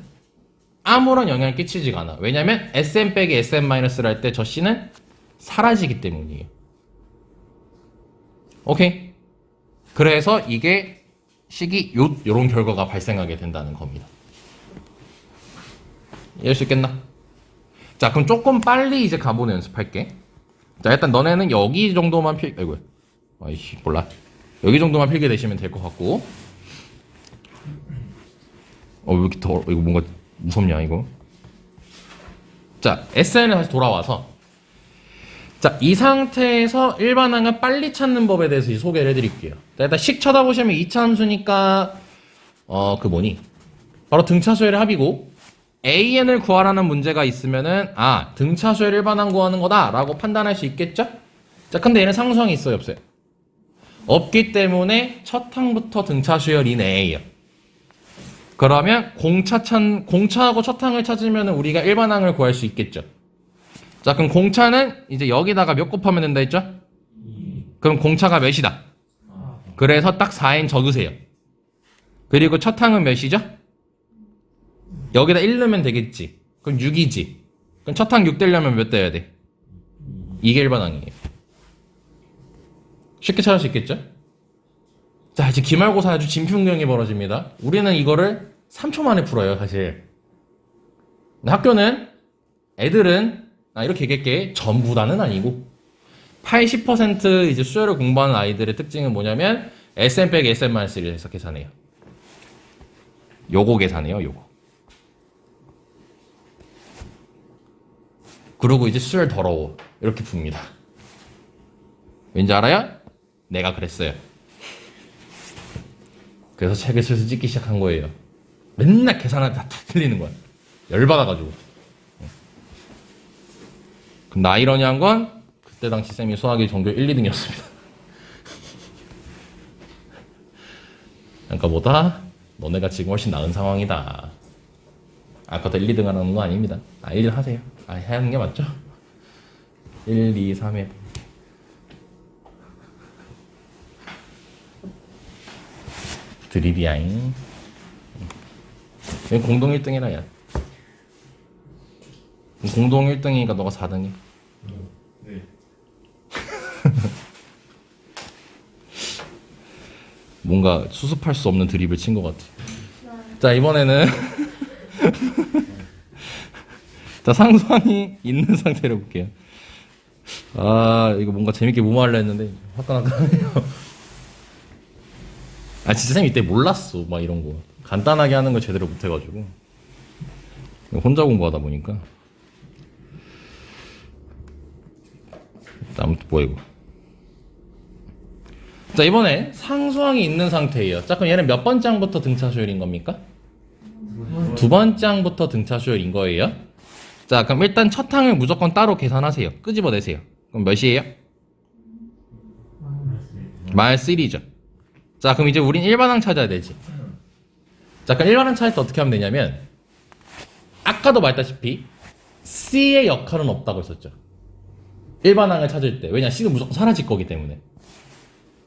아무런 영향을 끼치지가 않아. 왜냐면 SM 빼기 SM-를 할 때 저 C는 사라지기 때문이에요. 오케이? 그래서 이게 식이 요런 결과가 발생하게 된다는 겁니다. 이해할 수 있겠나? 자, 그럼 조금 빨리 이제 가보는 연습할게. 자, 일단 너네는 여기 정도만 아이고, 아이씨, 몰라. 여기 정도만 필기 되시면 될 것 같고. 왜 이렇게 이거 뭔가 무섭냐, 이거. 자, SN에 다시 돌아와서. 자, 이 상태에서 일반항을 빨리 찾는 법에 대해서 소개를 해드릴게요. 자, 일단 식 쳐다보시면 2차 함수니까, 바로 등차수열의 합이고, AN을 구하라는 문제가 있으면은, 등차수열 일반항 구하는 거다, 라고 판단할 수 있겠죠? 자, 근데 얘는 상수항이 있어요, 없어요? 없기 때문에 첫 항부터 등차수열 이내에요. 그러면 공차하고 첫 항을 찾으면 우리가 일반항을 구할 수 있겠죠. 자, 그럼 공차는 이제 여기다가 몇 곱하면 된다 했죠? 그럼 공차가 몇이다? 그래서 딱 4n 적으세요. 그리고 첫 항은 몇이죠? 여기다 1 넣으면 되겠지. 그럼 6이지. 그럼 첫 항 6 되려면 몇 돼야 돼? 이게 일반항이에요. 쉽게 찾을 수 있겠죠? 자, 이제 기말고사 아주 진풍경이 벌어집니다. 우리는 이거를 3초 만에 풀어요, 사실. 근데 학교는 애들은 이렇게 얘기할게. 전부 다는 아니고 80% 이제 수열을 공부하는 아이들의 특징은 뭐냐면 SM 빼기 SM-1를 해서 계산해요. 요거 계산해요, 요거. 그리고 이제 수열 더러워. 이렇게 풉니다. 왠지 알아요? 내가 그랬어요. 그래서 책을 슬슬 찍기 시작한 거예요. 맨날 계산하다 다 틀리는 거야. 열받아가지고. 근데 아이러니한 건 그때 당시 쌤이 수학이 전교 1, 2등이었습니다. 아까보다 너네가 지금 훨씬 나은 상황이다. 아까부터 1, 2등 하는 거 아닙니다. 1, 2등 하세요. 하는 게 맞죠? 1, 2, 3회. 드립이야잉. 얘 공동 1등이라 야. 공동 1등이니까 너가 4등이야. 네. 뭔가 수습할 수 없는 드립을 친 것 같아. 자, 이번에는 자, 상수항이 있는 상태로 볼게요. 아, 이거 뭔가 재밌게 무마하려 했는데 화끈화끈하네요. 아, 진짜 쌤 이때 몰랐어. 막 이런 거. 간단하게 하는 걸 제대로 못 해가지고. 혼자 공부하다 보니까. 아무튼 뭐야 이거. 자, 이번에 상수항이 있는 상태예요. 자, 그럼 얘는 몇 번째 항부터 등차 수열인 겁니까? 두 번째 항부터 등차 수열인 거예요. 자, 그럼 일단 첫 항을 무조건 따로 계산하세요. 끄집어내세요. 그럼 몇이에요? -1이죠. 자, 그럼 이제 우린 일반항 찾아야 되지. 자, 그럼 일반항 찾을 때 어떻게 하면 되냐면 아까도 말했다시피 C의 역할은 없다고 했었죠. 일반항을 찾을 때. 왜냐, C는 무조건 사라질 거기 때문에.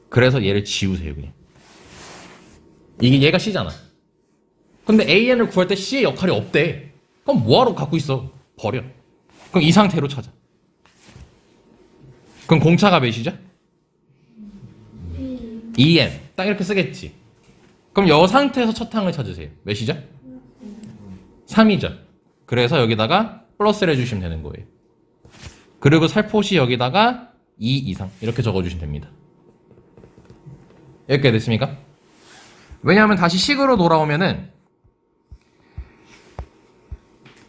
그래서 얘를 지우세요, 그냥. 이게 얘가 C잖아. 근데 AN을 구할 때 C의 역할이 없대. 그럼 뭐하러 갖고 있어? 버려. 그럼 이 상태로 찾아. 그럼 공차가 몇이죠? EN. 딱 이렇게 쓰겠지. 그럼 이 상태에서 첫 항을 찾으세요. 몇이죠? 3이죠. 그래서 여기다가 플러스를 해주시면 되는 거예요. 그리고 살포시 여기다가 2 이상 이렇게 적어주시면 됩니다. 여기까지 됐습니까? 왜냐하면 다시 식으로 돌아오면은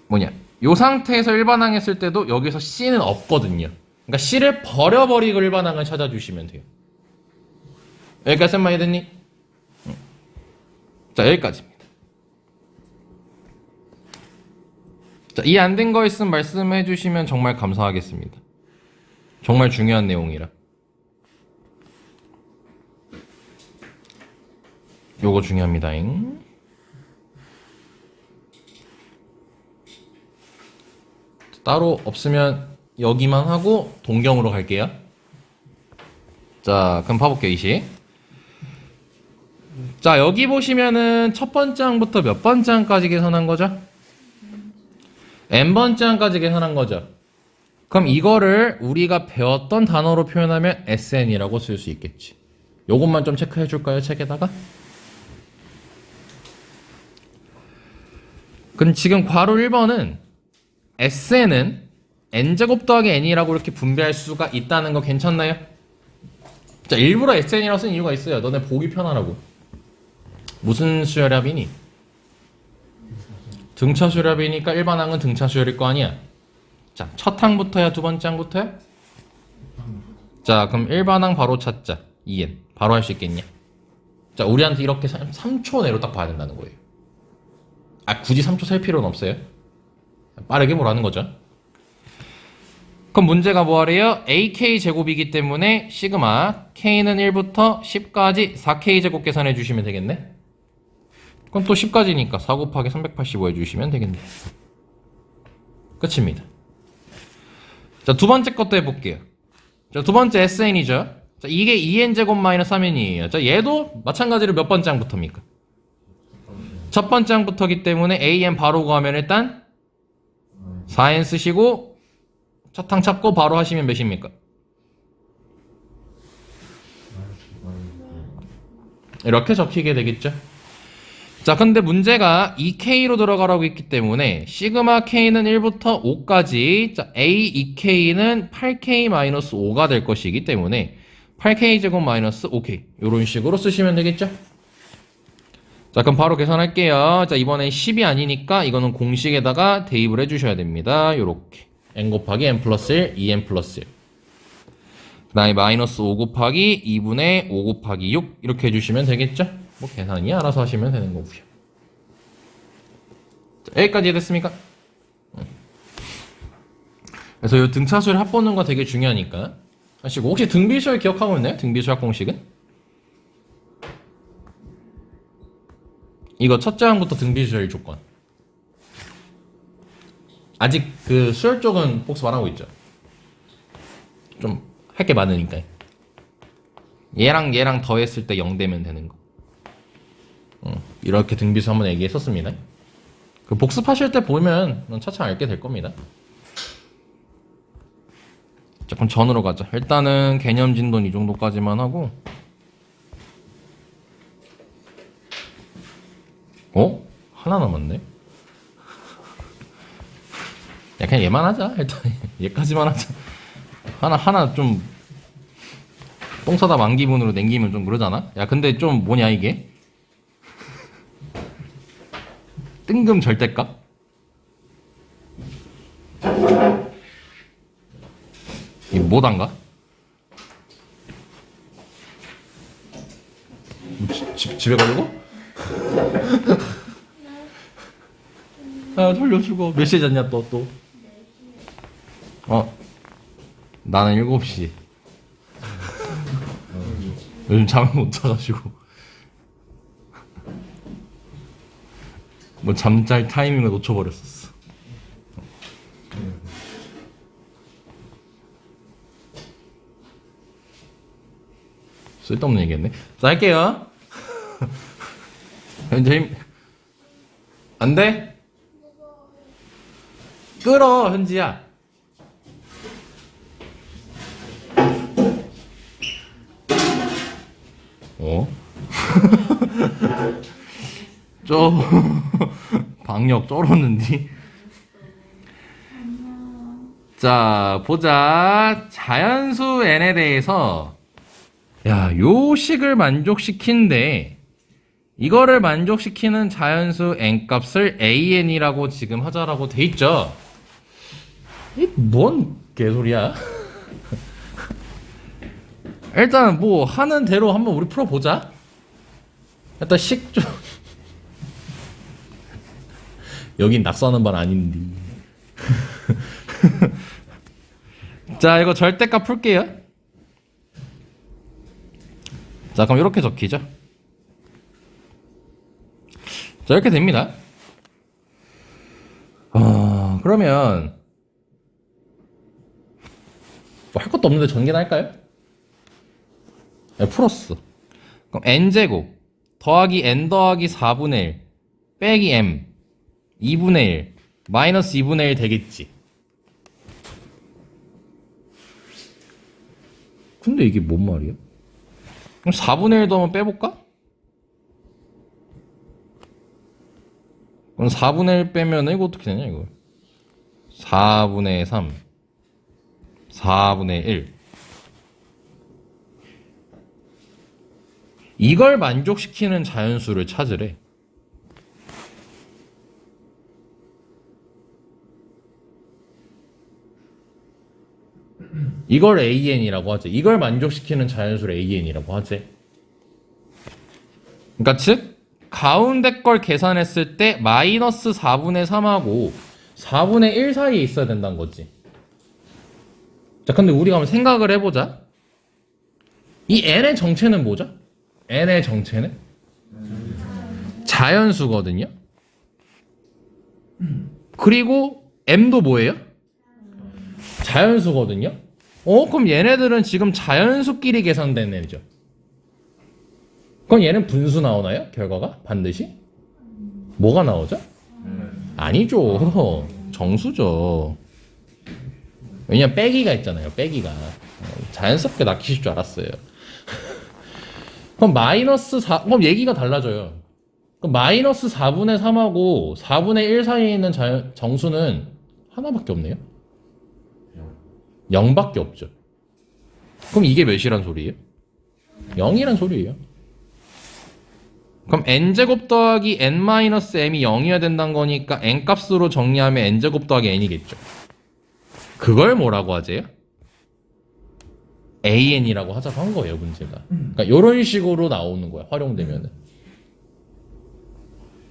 뭐냐, 요 상태에서 일반항 했을 때도 여기서 C는 없거든요. 그러니까 C를 버려버리고 일반항을 찾아주시면 돼요. 여기까지 쌤 많이 됐니? 자, 여기까지입니다. 자, 이해 안 된 거 있으면 말씀해 주시면 정말 감사하겠습니다. 정말 중요한 내용이라. 요거 중요합니다잉. 따로 없으면 여기만 하고 동경으로 갈게요. 자, 그럼 봐볼게요, 이시. 자, 여기 보시면은 첫 번째 항부터 몇 번째 항까지 계산한 거죠? n번째 항까지 계산한 거죠. 그럼 이거를 우리가 배웠던 단어로 표현하면 SN이라고 쓸 수 있겠지. 요것만 좀 체크해 줄까요, 책에다가? 그럼 지금 괄호 1번은 SN은 n제곱 더하기 n이라고 이렇게 분배할 수가 있다는 거 괜찮나요? 자, 일부러 SN이라고 쓴 이유가 있어요. 너네 보기 편하라고. 무슨 수열합이니? 등차 수열합이니까 일반항은 등차 수열일 거 아니야. 자, 첫 항부터야, 두 번째 항부터야? 자, 그럼 일반항 바로 찾자. 2n. 바로 할 수 있겠냐? 자, 우리한테 이렇게 3초 내로 딱 봐야 된다는 거예요. 아, 굳이 3초 셀 필요는 없어요. 빠르게 보라는 거죠. 그럼 문제가 뭐하래요? AK 제곱이기 때문에 시그마 K는 1부터 10까지 4K 제곱 계산해 주시면 되겠네. 그럼 또 10까지니까 4 곱하기 385 해주시면 되겠네요. 끝입니다. 자, 두 번째 것도 해볼게요. 자, 두 번째 SN이죠. 자, 이게 2n제곱 마이너스 3n이에요. 자, 얘도 마찬가지로 몇 번째 항부터입니까? 첫 번째 항부터기 때문에 AN 바로 구하면 일단 4n 쓰시고 첫 항 찾고 바로 하시면 몇입니까? 이렇게 적히게 되겠죠. 자, 근데 문제가 2K로 들어가라고 했기 때문에 시그마 K는 1부터 5까지, 자, A 2K는 8K-5가 될 것이기 때문에 8K 제곱 마이너스 5K 이런 식으로 쓰시면 되겠죠. 자, 그럼 바로 계산할게요. 자, 이번엔 10이 아니니까 이거는 공식에다가 대입을 해주셔야 됩니다. 요렇게 n 곱하기 n 플러스 1, 2n 플러스 1. 그 다음에 마이너스 5 곱하기 2분의 5 곱하기 6 이렇게 해주시면 되겠죠. 뭐 계산이 알아서 하시면 되는 거고요. 자, 여기까지 됐습니까? 그래서 이 등차수를 합보는 거 되게 중요하니까 하시고, 혹시 등비수열 기억하고 있나요? 등비수열 공식은? 이거 첫째 항부터 등비수열 조건. 아직 그 수열 쪽은 복습 안 하고 있죠. 좀 할 게 많으니까. 얘랑 얘랑 더했을 때 0 되면 되는 거. 이렇게 등비수 한번 얘기했었습니다. 그 복습하실 때 보면 차차 알게 될 겁니다. 자, 그럼 전으로 가자. 일단은 개념 진도는 이 정도까지만 하고. 하나 남았네. 야, 그냥 얘만 하자. 일단 얘까지만 하자. 하나 좀 똥 싸다 만 기분으로 남기면 좀 그러잖아. 야, 근데 좀 뭐냐 이게? 뜬금 절대값? 이게 뭐단가? 집에 가려고? 아, 돌려주고. 몇 시에 잤냐 또? 나는 7시. 요즘 잠을 못 자가지고. 뭐 잠잘 타이밍을 놓쳐버렸었어. 쓸데없는 얘기했네. 자, 할게요. 현재 안 돼? 끌어, 현지야. 방역 쩔었는디? 자, 보자. 자연수 n에 대해서 야, 요 식을 만족시킨데 이거를 만족시키는 자연수 n 값을 an이라고 지금 하자라고 돼 있죠. 이 뭔 개소리야? 일단 뭐 하는 대로 한번 우리 풀어보자. 일단 식 좀 여긴 낙서하는 반 아닌데. 자, 이거 절대값 풀게요. 자, 그럼 이렇게 적히죠. 자, 이렇게 됩니다. 그러면 뭐 할 것도 없는데 전개나 할까요? 네, 풀었어. 그럼 n제곱 더하기 n 더하기 4분의 1 빼기 m 2분의 1 마이너스 2분의 1 되겠지. 근데 이게 뭔 말이야? 그럼 4분의 1도 한번 빼볼까? 그럼 4분의 1 빼면 이거 어떻게 되냐 이거. 4분의 3 4분의 1 이걸 만족시키는 자연수를 찾으래. 이걸 an이라고 하지. 이걸 만족시키는 자연수를 an이라고 하지. 그러니까 즉 가운데 걸 계산했을 때 마이너스 4분의 3하고 4분의 1 사이에 있어야 된다는 거지. 자, 근데 우리가 한번 생각을 해보자. 이 n의 정체는 뭐죠? n의 정체는 자연수거든요. 그리고 m도 뭐예요? 자연수거든요. 그럼 얘네들은 지금 자연수끼리 계산된 애죠. 그럼 얘는 분수 나오나요? 결과가? 반드시? 뭐가 나오죠? 아니죠. 정수죠. 왜냐면 빼기가 있잖아요. 빼기가. 자연스럽게 낚이실 줄 알았어요. 그럼 마이너스 4, 그럼 얘기가 달라져요. 그럼 마이너스 4분의 3하고 4분의 1 사이에 있는 정수는 하나밖에 없네요. 0밖에 없죠. 그럼 이게 몇이란 소리예요? 0이란 소리예요. 그럼 n제곱 더하기 n-m이 0이어야 된다는 거니까 n 값으로 정리하면 n제곱 더하기 n이겠죠. 그걸 뭐라고 하재요? an이라고 하자고 한 거예요, 문제가. 그러니까 이런 식으로 나오는 거야, 활용되면은.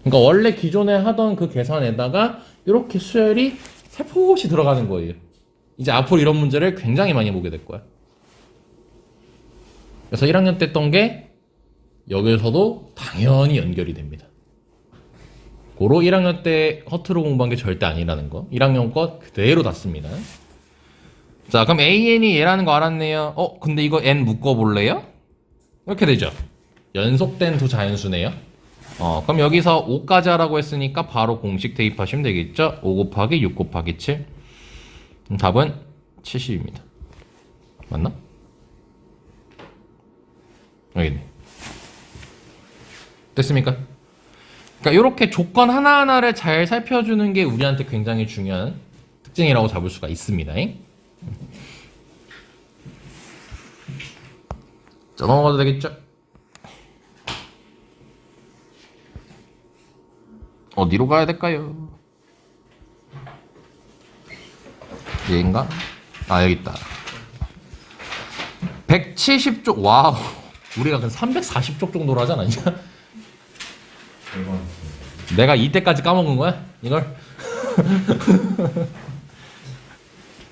그러니까 원래 기존에 하던 그 계산에다가 이렇게 수열이 살포시 들어가는 거예요. 이제 앞으로 이런 문제를 굉장히 많이 보게 될 거야. 그래서 1학년 때 했던 게 여기서도 당연히 연결이 됩니다. 고로 1학년 때 허투루 공부한 게 절대 아니라는 거. 1학년 것 그대로 닫습니다. 자, 그럼 an이 얘라는 거 알았네요. 근데 이거 n 묶어볼래요? 이렇게 되죠. 연속된 두 자연수네요. 그럼 여기서 5까지 하라고 했으니까 바로 공식 대입하시면 되겠죠? 5 곱하기 6 곱하기 7. 답은 70입니다. 맞나? 여기네. 됐습니까? 그러니까 이렇게 조건 하나하나를 잘 살펴주는 게 우리한테 굉장히 중요한 특징이라고 잡을 수가 있습니다. 자, 넘어가도 되겠죠? 어디로 가야 될까요? 얘인가? 아, 여기 있다. 170쪽, 와우. 우리가 그 340쪽 정도로 하지 않았냐? 내가 이때까지 까먹은 거야? 이걸?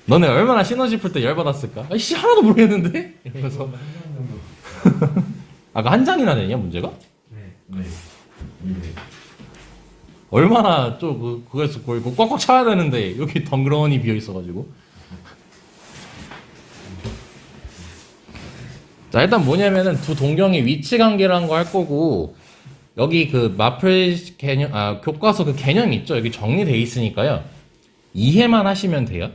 너네 얼마나 시너지 풀 때 열받았을까? 아이씨, 하나도 모르겠는데? 이러면서. 아까 한 장이나 되냐, 문제가? 네. 얼마나 그거에서 거의 꽉꽉 차야 되는데, 여기 덩그러니 비어 있어가지고. 자, 일단 뭐냐면은 두 동경의 위치 관계라는 거 할 거고, 여기 그 마플 개념, 교과서 그 개념 있죠? 여기 정리돼 있으니까요. 이해만 하시면 돼요.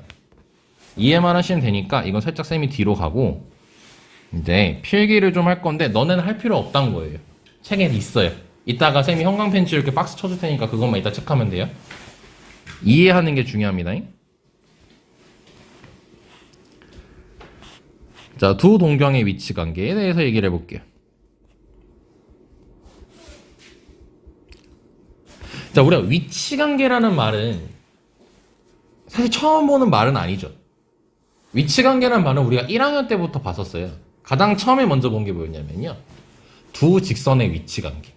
이해만 하시면 되니까 이건 살짝 쌤이 뒤로 가고, 이제 필기를 좀 할 건데, 너네는 할 필요 없단 거예요. 책에 있어요. 이따가 쌤이 형광펜치 이렇게 박스 쳐줄 테니까 그것만 이따 체크하면 돼요. 이해하는 게 중요합니다. 자, 두 동경의 위치 관계에 대해서 얘기를 해볼게요. 자, 우리가 위치 관계라는 말은 사실 처음 보는 말은 아니죠. 위치 관계라는 말은 우리가 1학년 때부터 봤었어요. 가장 처음에 먼저 본 게 뭐였냐면요. 두 직선의 위치 관계.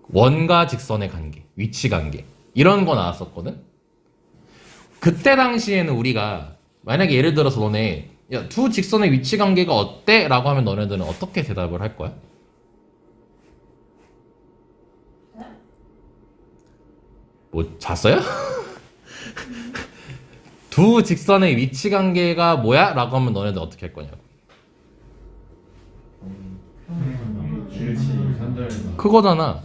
원과 직선의 관계, 위치 관계. 이런 거 나왔었거든? 그때 당시에는 우리가 만약에 예를 들어서 너네 야, 두 직선의 위치 관계가 어때? 라고 하면 너네들은 어떻게 대답을 할 거야? 뭐 잤어요? 두 직선의 위치 관계가 뭐야? 라고 하면 너네들 어떻게 할 거냐고. 일치 산절. 그거잖아.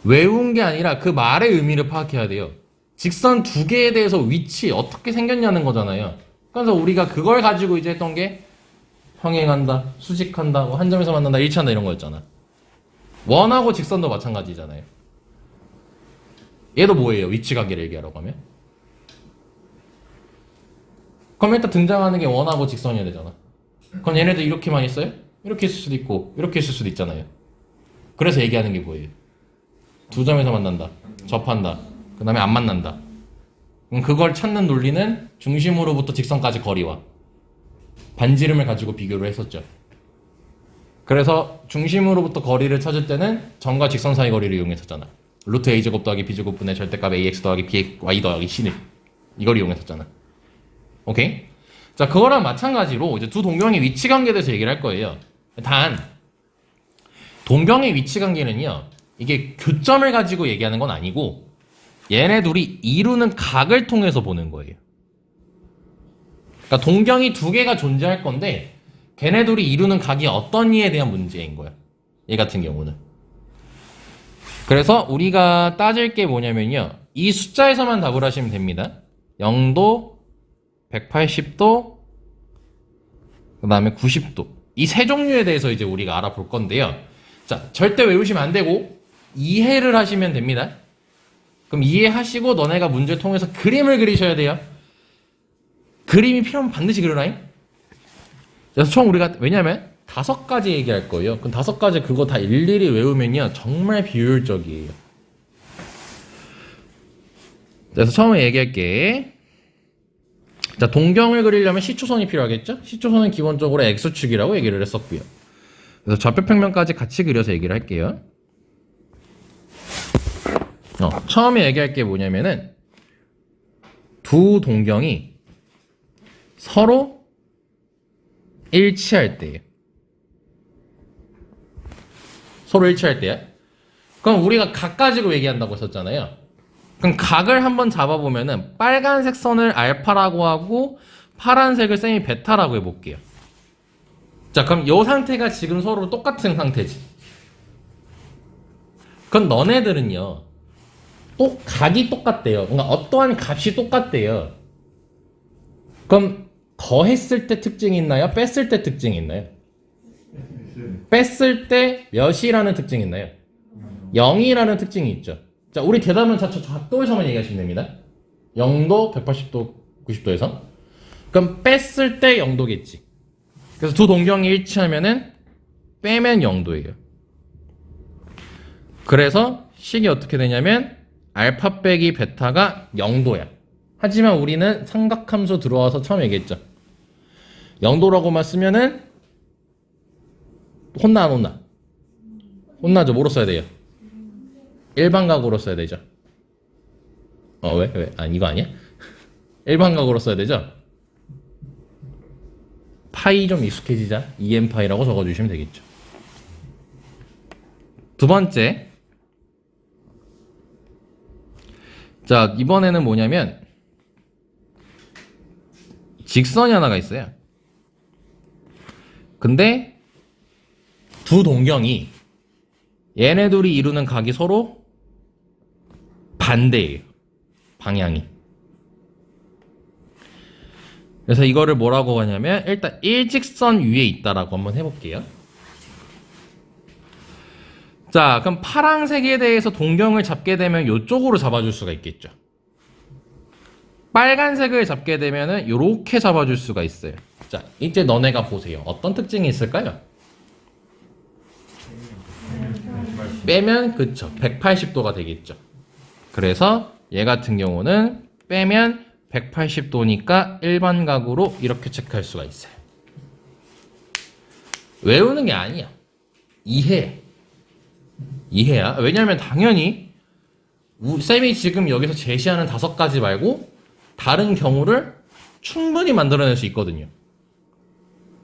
외운 게 아니라 그 말의 의미를 파악해야 돼요. 직선 두 개에 대해서 위치 어떻게 생겼냐는 거잖아요. 그래서 우리가 그걸 가지고 이제 했던 게 평행한다, 수직한다, 뭐 한 점에서 만난다, 일치한다 이런 거였잖아. 원하고 직선도 마찬가지잖아요. 얘도 뭐예요? 위치 관계를 얘기하라고 하면? 그럼 일단 등장하는 게 원하고 직선이어야 되잖아. 그럼 얘네들 이렇게만 있어요? 이렇게 있을 수도 있고 이렇게 있을 수도 있잖아요. 그래서 얘기하는 게 뭐예요? 두 점에서 만난다, 접한다, 그 다음에 안 만난다. 그럼 그걸 찾는 논리는 중심으로부터 직선까지 거리와 반지름을 가지고 비교를 했었죠. 그래서 중심으로부터 거리를 찾을 때는 점과 직선 사이 거리를 이용했었잖아. 루트 a제곱 더하기 b제곱분의 절대값 ax 더하기 by 더하기 c는 이걸 이용했었잖아. 오케이? 자, 그거랑 마찬가지로 이제 두 동경의 위치 관계에 대해서 얘기를 할 거예요. 단 동경의 위치 관계는요, 이게 교점을 가지고 얘기하는 건 아니고 얘네 둘이 이루는 각을 통해서 보는 거예요. 그러니까 동경이 두 개가 존재할 건데 걔네 둘이 이루는 각이 어떤 이에 대한 문제인 거야. 얘 같은 경우는. 그래서 우리가 따질 게 뭐냐면요, 이 숫자에서만 답을 하시면 됩니다. 0도, 180도, 그 다음에 90도. 이 세 종류에 대해서 이제 우리가 알아볼 건데요. 자, 절대 외우시면 안 되고 이해를 하시면 됩니다. 그럼 이해하시고 너네가 문제를 통해서 그림을 그리셔야 돼요. 그림이 필요하면 반드시 그려라잉. 그래서 총 우리가, 왜냐면 5가지 얘기할 거예요. 그럼 5가지 그거 다 일일이 외우면요 정말 비효율적이에요. 그래서 처음에 얘기할게. 자, 동경을 그리려면 시초선이 필요하겠죠? 시초선은 기본적으로 X축이라고 얘기를 했었고요. 그래서 좌표평면까지 같이 그려서 얘기를 할게요. 처음에 얘기할 게 뭐냐면은 두 동경이 서로 일치할 때예요. 서로 일치할 때야. 그럼 우리가 각 가지고 얘기한다고 했었잖아요. 그럼 각을 한번 잡아보면은 빨간색 선을 알파라고 하고 파란색을 쌤이 베타라고 해볼게요. 자, 그럼 이 상태가 지금 서로 똑같은 상태지. 그건 너네들은요. 또 각이 똑같대요. 그러니까 어떠한 값이 똑같대요. 그럼 더했을 때 특징이 있나요? 뺐을 때 특징이 있나요? 뺐을 때 몇이라는 특징이 있나요? 0이라는 특징이 있죠. 자, 우리 대답은 작도에서만 얘기하시면 됩니다. 0도, 180도, 90도에서. 그럼 뺐을 때 0도겠지. 그래서 두 동경이 일치하면은 빼면 0도예요. 그래서 식이 어떻게 되냐면 알파 빼기 베타가 0도야. 하지만 우리는 삼각함수 들어와서 처음 얘기했죠. 0도라고만 쓰면은 혼나 안 혼나? 혼나죠. 뭐로 써야 돼요? 일반각으로 써야 되죠. 왜? 아, 이거 아니야? 일반각으로 써야 되죠? 파이 좀 익숙해지자. 2n 파이라고 적어주시면 되겠죠. 두 번째. 자, 이번에는 뭐냐면 직선이 하나가 있어요. 근데 두 동경이 얘네 둘이 이루는 각이 서로 반대예요. 방향이. 그래서 이거를 뭐라고 하냐면 일단 일직선 위에 있다라고 한번 해볼게요. 자, 그럼 파란색에 대해서 동경을 잡게 되면 이쪽으로 잡아줄 수가 있겠죠. 빨간색을 잡게 되면은 이렇게 잡아줄 수가 있어요. 자, 이제 너네가 보세요. 어떤 특징이 있을까요? 빼면 그쵸, 180도가 되겠죠. 그래서 얘 같은 경우는 빼면 180도니까 일반각으로 이렇게 체크할 수가 있어요. 외우는 게 아니야. 이해야. 왜냐면 당연히 쌤이 지금 여기서 제시하는 5가지 말고 다른 경우를 충분히 만들어낼 수 있거든요.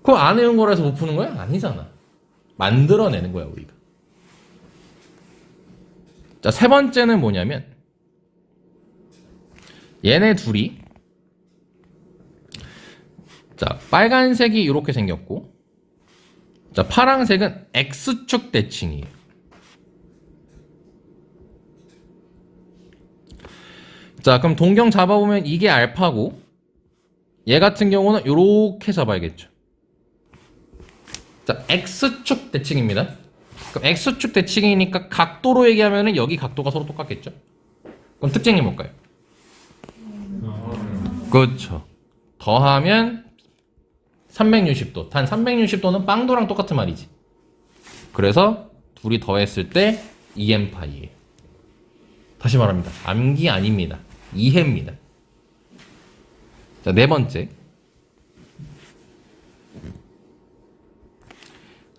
그럼 안 외운 거라서 못 푸는 거야? 아니잖아. 만들어내는 거야, 우리가. 자, 세 번째는 뭐냐면 얘네 둘이 자, 빨간색이 이렇게 생겼고 자, 파란색은 X축 대칭이에요. 자, 그럼 동경 잡아보면 이게 알파고 얘 같은 경우는 이렇게 잡아야겠죠. 자, X축 대칭입니다. 그럼 X축 대칭이니까 각도로 얘기하면 여기 각도가 서로 똑같겠죠. 그럼 특징이 뭘까요? 그렇죠. 더하면 360도. 단 360도는 빵도랑 똑같은 말이지. 그래서 둘이 더했을 때 2n파이예요. 다시 말합니다. 암기 아닙니다. 이해입니다. 자, 네 번째.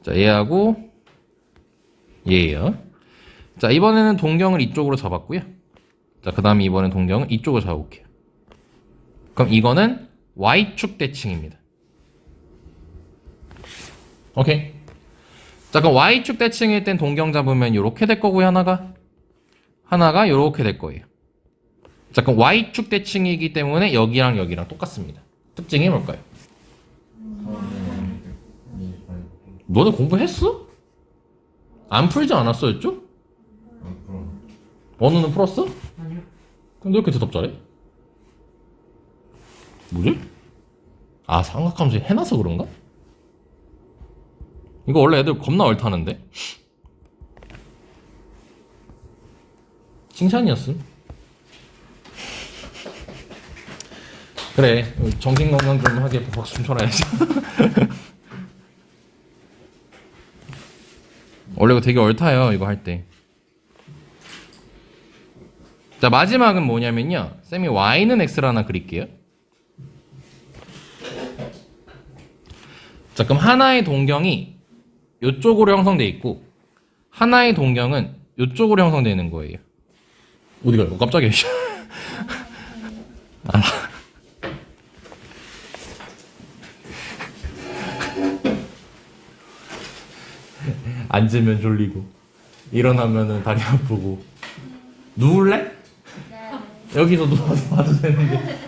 자, 얘하고 얘예요. 자, 이번에는 동경을 이쪽으로 잡았고요. 자, 그 다음에 이번엔 동경을 이쪽으로 잡아볼게요. 그럼 이거는 Y축 대칭입니다. 오케이. 자, 그럼 Y축 대칭일 땐 동경 잡으면 이렇게 될 거고요, 하나가 이렇게 될 거예요. 자, 그럼 Y축 대칭이기 때문에 여기랑 여기랑 똑같습니다. 특징이 뭘까요? 너네 공부했어? 안 풀지 않았어, 이쪽? 원우는 풀었어? 아니요. 그럼 너 이렇게 대답 잘해? 뭐지? 아, 삼각함수 해놔서 그런가? 이거 원래 애들 겁나 얼타는데? 칭찬이었음. 그래, 정신건강 좀 하게 박수 좀 쳐놔야지. 원래 이거 되게 얼타요, 이거 할 때. 자, 마지막은 뭐냐면요. 쌤이 y는 x를 하나 그릴게요. 자, 그럼 하나의 동경이 이쪽으로 형성돼 있고 하나의 동경은 이쪽으로 형성되는 거예요. 어디 가요? 깜짝이야. 아. 앉으면 졸리고 일어나면은 다리 아프고 누울래? 네. 여기서 누워서 봐도 되는데.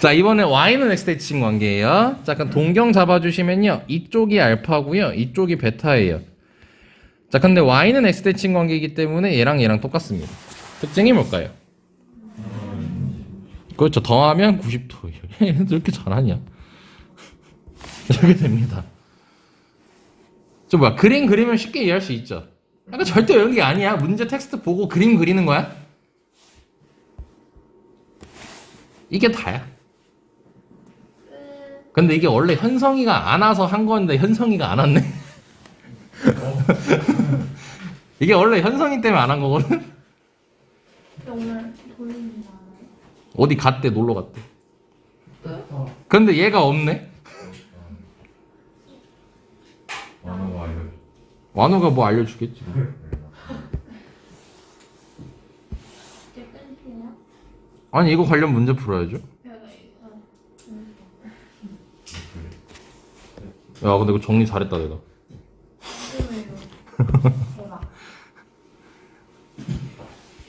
자, 이번에 y는 x 대칭 관계예요. 자, 그럼 동경 잡아주시면요. 이쪽이 알파고요. 이쪽이 베타예요. 자, 근데 y는 x 대칭 관계이기 때문에 얘랑 똑같습니다. 특징이 뭘까요? 그렇죠. 더하면 90도. 얘들 이렇게 잘하냐? 이렇게 됩니다. 저 뭐야, 그림 그리면 쉽게 이해할 수 있죠. 그러니까 절대 이런 게 아니야. 문제 텍스트 보고 그림 그리는 거야. 이게 다야. 근데 이게 원래 현성이가 안 와서 한 건데 현성이가 안 왔네. 이게 원래 현성이 때문에 안 한 거거든. 오늘 돌리는 거 알아요? 어디 갔대, 놀러 갔대. 근데 얘가 없네. 완호가 알려. 완우가 뭐 알려주겠지. 이제 끊기네요? 아니 이거 관련 문제 풀어야죠. 야 근데 이거 정리 잘했다 내가. 대박.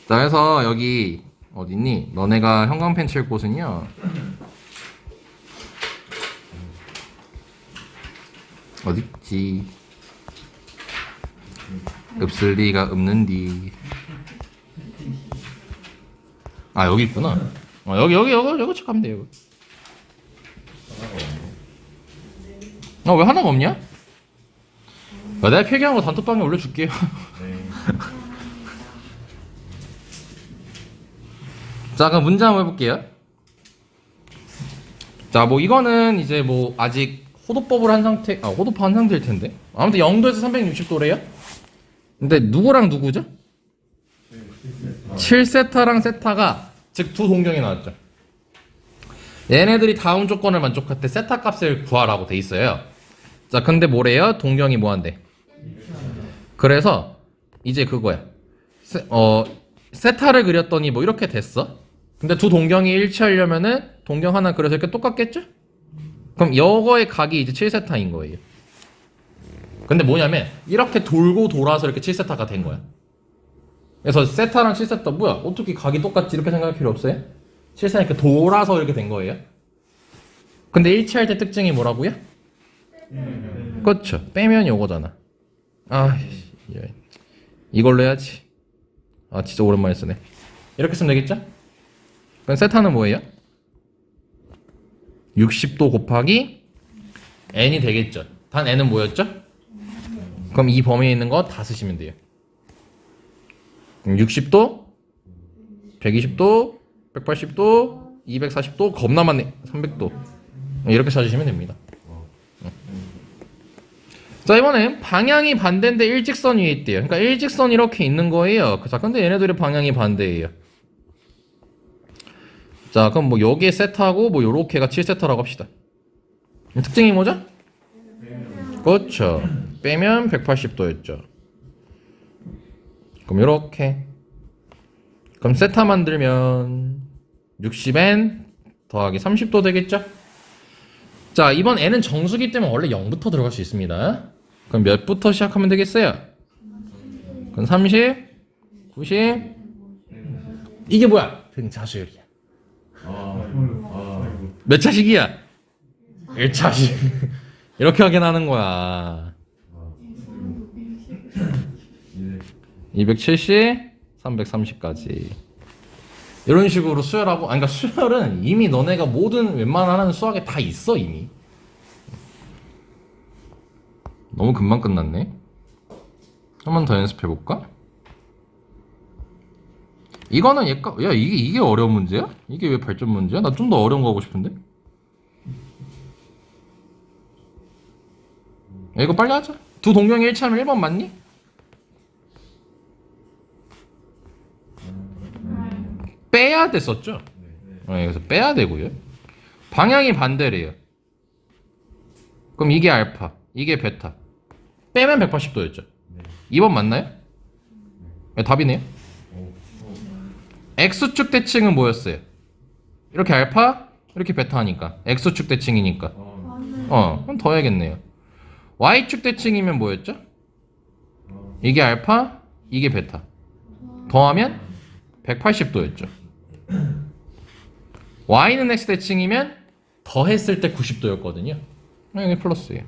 자 그래서 여기 어딨니? 너네가 형광펜 칠 곳은요. 어딨지? 없을 리가 없는디. 아 여기 있구나. 여기 체크하면 돼요. 왜 하나가 없냐? 야, 내가 필기한 거 단톡방에 올려줄게요. 네. 자, 그럼 문제 한번 해볼게요. 자, 뭐 이거는 이제 뭐 아직 호도법을 한 상태, 호도법 한 상태일 텐데. 아무튼 0도에서 360도래요. 근데 누구랑 누구죠? 7세타랑 세타가 즉 두 동경이 나왔죠. 얘네들이 다음 조건을 만족할 때 세타 값을 구하라고 돼 있어요. 자, 근데 뭐래요? 동경이 뭐한대? 그래서 이제 그거야. 세타를 그렸더니 뭐 이렇게 됐어. 근데 두 동경이 일치하려면은 동경 하나 그려서 이렇게 똑같겠죠? 그럼 이거의 각이 이제 7세타인 거예요. 근데 뭐냐면 이렇게 돌고 돌아서 이렇게 7세타가 된 거야. 그래서 세타랑 7세타 뭐야? 어떻게 각이 똑같지? 이렇게 생각할 필요 없어요? 7세타 이렇게 돌아서 이렇게 된 거예요. 근데 일치할 때 특징이 뭐라고요? 그렇죠. 빼면 요거잖아. 이걸로 해야지. 진짜 오랜만에 쓰네. 이렇게 쓰면 되겠죠? 그럼 세타는 뭐예요? 60도 곱하기 n이 되겠죠. 단 n은 뭐였죠? 그럼 이 범위에 있는 거 다 쓰시면 돼요. 60도, 120도, 180도, 240도, 겁나 많네. 300도. 이렇게 찾으시면 됩니다. 자, 이번엔 방향이 반대인데 일직선 위에 있대요. 그러니까 일직선 이렇게 있는 거예요. 자, 근데 얘네들의 방향이 반대예요. 자, 그럼 뭐 여기에 세타고 뭐 요렇게가 7세타라고 합시다. 특징이 뭐죠? 그렇죠. 빼면 180도였죠. 그럼 요렇게. 그럼 세타 만들면 60n 더하기 30도 되겠죠? 자, 이번 n은 정수기 때문에 원래 0부터 들어갈 수 있습니다. 그럼 몇부터 시작하면 되겠어요? 그럼 30, 90. 이게 뭐야? 등차수열이야. 몇 차식이야? 1차식. 이렇게 확인하는 거야. 270, 330까지. 이런 식으로 수열하고, 그러니까 수열은 이미 너네가 모든 웬만한 수학에 다 있어, 이미. 너무 금방 끝났네. 한 번 더 연습해볼까? 이거는 야, 이게 어려운 문제야? 이게 왜 발전 문제야? 나 좀 더 어려운 거 하고 싶은데? 야, 이거 빨리 하자. 두 동경이 일치하면 1번 맞니? 빼야 됐었죠? 그래서 빼야 되고요. 방향이 반대래요. 그럼 이게 알파, 이게 베타. 빼면 180도였죠? 2번 맞나요? 네, 답이네요. X축 대칭은 뭐였어요? 이렇게 알파, 이렇게 베타 하니까 X축 대칭이니까 그럼 더 해야겠네요. Y축 대칭이면 뭐였죠? 이게 알파, 이게 베타. 더하면 180도였죠. Y는 X 대칭이면 더했을 때 90도였거든요. 이게 플러스예요.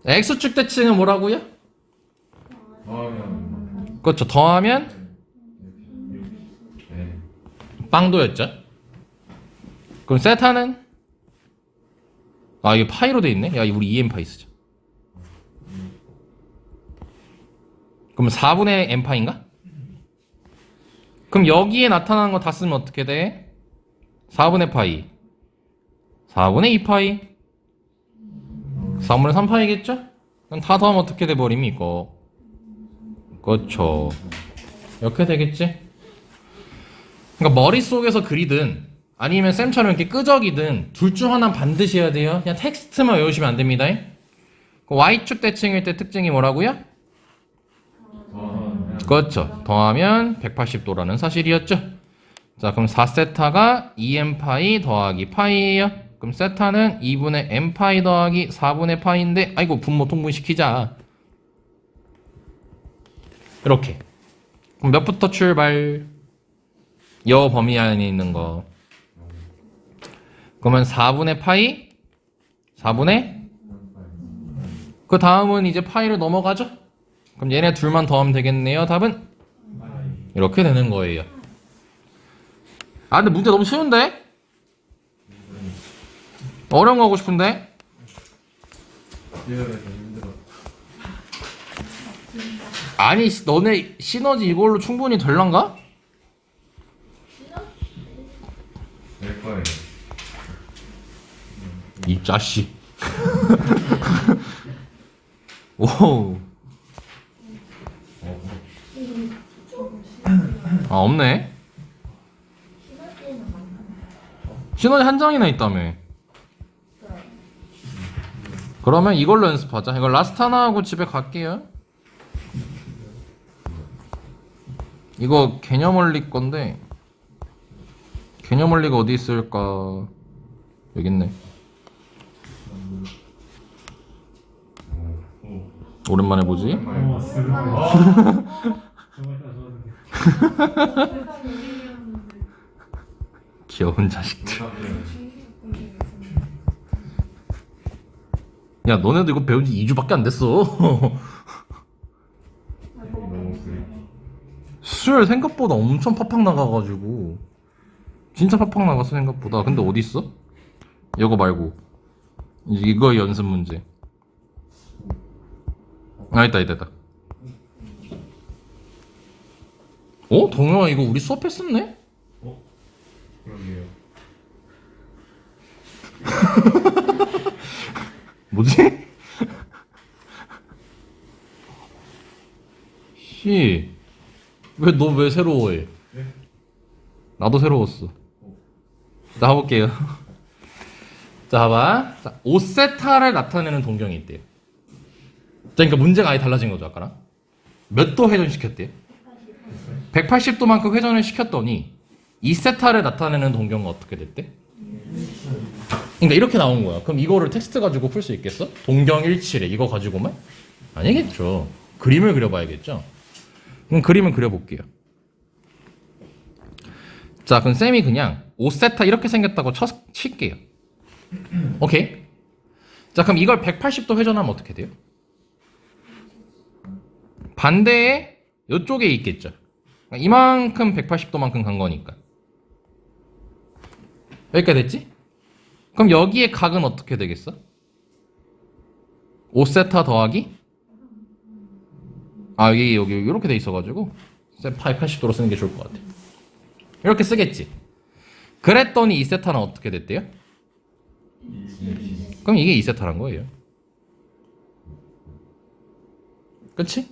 x축 대칭은 뭐라고요? 더하면 그렇죠. 더하면 네. 빵도였죠. 그럼 세타는? 아, 이게 파이로 돼 있네. 야, 우리 2n 파이 쓰자. 그럼 4분의 n 파인가? 그럼 여기에 나타나는 거 다 쓰면 어떻게 돼? 4분의 파이, 4분의 2 파이, 4분의 3 파이겠죠? 그럼 다 더하면 어떻게 돼 버림이 이거? 그렇죠. 이렇게 되겠지? 그러니까 머릿속에서 그리든 아니면 쌤처럼 이렇게 끄적이든 둘 중 하나는 반드시 해야 돼요. 그냥 텍스트만 외우시면 안 됩니다. 그 Y축 대칭일 때 특징이 뭐라고요? 더하면 그렇죠. 더하면 180도라는 사실이었죠. 자, 그럼 4세타가 2n파이 더하기 파이예요. 그럼 세타는 2분의 n파이 더하기 4분의 파이인데 아이고 분모 통분시키자. 이렇게. 그럼 몇부터 출발? 여 범위 안에 있는 거. 그러면 4분의 파이, 4분의 그 다음은 이제 파이를 넘어가죠? 그럼 얘네 둘만 더하면 되겠네요. 답은 이렇게 되는 거예요. 아, 근데 문제 너무 쉬운데? 어려운 거 하고 싶은데? 이해가 좀 힘들어. 아니, 너네 시너지 이걸로 충분히 될란가? 될 거예요. 이 자식. 오. 아, 없네. 시너지 한 장이나 있다며. 그러면 이걸로 연습하자. 이거 라스트 하나 하고 집에 갈게요. 이거 개념 원리 건데 개념 원리가 어디 있을까? 여기 있네. 오랜만에 보지? 귀여운 자식들. 야, 너네도 이거 배운 지 2주밖에 안 됐어. 너무 세. 수열 생각보다 엄청 팍팍 나가가지고 진짜 팍팍 나갔어 생각보다. 근데 어디 있어? 이거 말고 이거 연습 문제. 아, 있다. 어? 동영아 이거 우리 수업했었네? 그러게요. 뭐지? 씨, 너 왜 새로워해? 네? 나도 새로웠어. 자, 가볼게요. 자, 봐봐. 자, 5세타를 나타내는 동경이 있대요. 자, 그러니까 문제가 아예 달라진 거죠, 아까랑. 몇 도 회전시켰대요? 180도만큼 회전을 시켰더니 2세타를 나타내는 동경은 어떻게 됐대? 그러니까 이렇게 나온 거야. 그럼 이거를 텍스트 가지고 풀 수 있겠어? 동경 일치래. 이거 가지고만? 아니겠죠. 그림을 그려봐야겠죠. 그럼 그림을 그려볼게요. 자, 그럼 쌤이 그냥 5세타 이렇게 생겼다고 칠게요. 오케이? 자, 그럼 이걸 180도 회전하면 어떻게 돼요? 반대에 이쪽에 있겠죠. 그러니까 이만큼 180도만큼 간 거니까. 여기까지 됐지? 그럼 여기에 각은 어떻게 되겠어? 5세타 더하기? 아, 여기 이렇게 돼 있어가지고 쌤 180도로 쓰는 게 좋을 것 같아. 이렇게 쓰겠지. 그랬더니 2세타는 어떻게 됐대요? 그럼 이게 2세타란 거예요. 그치?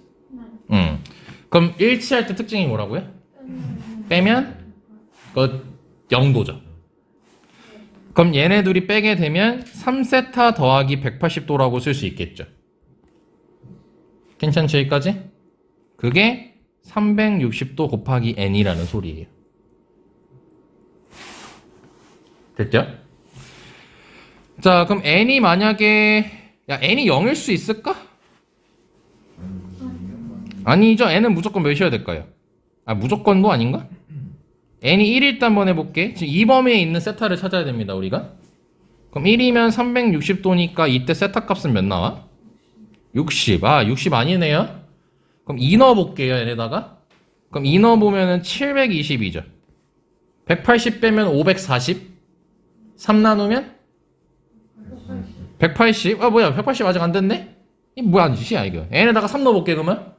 응. 그럼 일치할 때 특징이 뭐라고요? 빼면 그 0도죠. 그럼 얘네 둘이 빼게 되면 3세타 더하기 180도라고 쓸 수 있겠죠. 괜찮죠, 여기까지? 그게 360도 곱하기 n이라는 소리예요. 됐죠? 자, 그럼 n이 만약에 n이 0일 수 있을까? 아니죠. n은 무조건 몇이어야 될까요? 아, 무조건도 아닌가? n이 1일 때 한번 해볼게. 지금 이 범위에 있는 세타를 찾아야 됩니다, 우리가. 그럼 1이면 360도니까 이때 세타 값은 몇 나와? 60. 아, 60 아니네요? 그럼 2 넣어볼게요, 얘네다가. 그럼 2 넣어보면은 720이죠. 180 빼면 540. 3 나누면 180. 아, 뭐야, 180 아직 안 됐네? 이 뭐야, 안 짓이야, 이거. 얘네다가 3 넣어볼게, 그러면.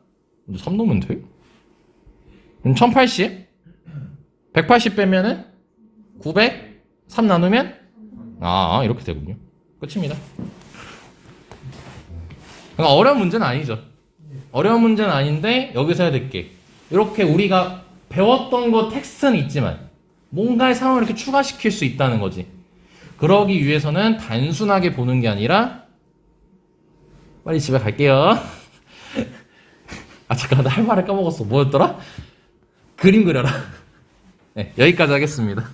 3 넣으면 돼? 그럼 1080. 180 빼면은 900. 3 나누면 이렇게 되군요. 끝입니다. 그러니까 어려운 문제는 아니죠. 어려운 문제는 아닌데 여기서 해야 될 게 이렇게 우리가 배웠던 거 텍스트는 있지만 뭔가의 상황을 이렇게 추가시킬 수 있다는 거지. 그러기 위해서는 단순하게 보는 게 아니라 빨리 집에 갈게요. 아 잠깐 나 할 말을 까먹었어. 뭐였더라? 그림 그려라. 네, 여기까지 하겠습니다.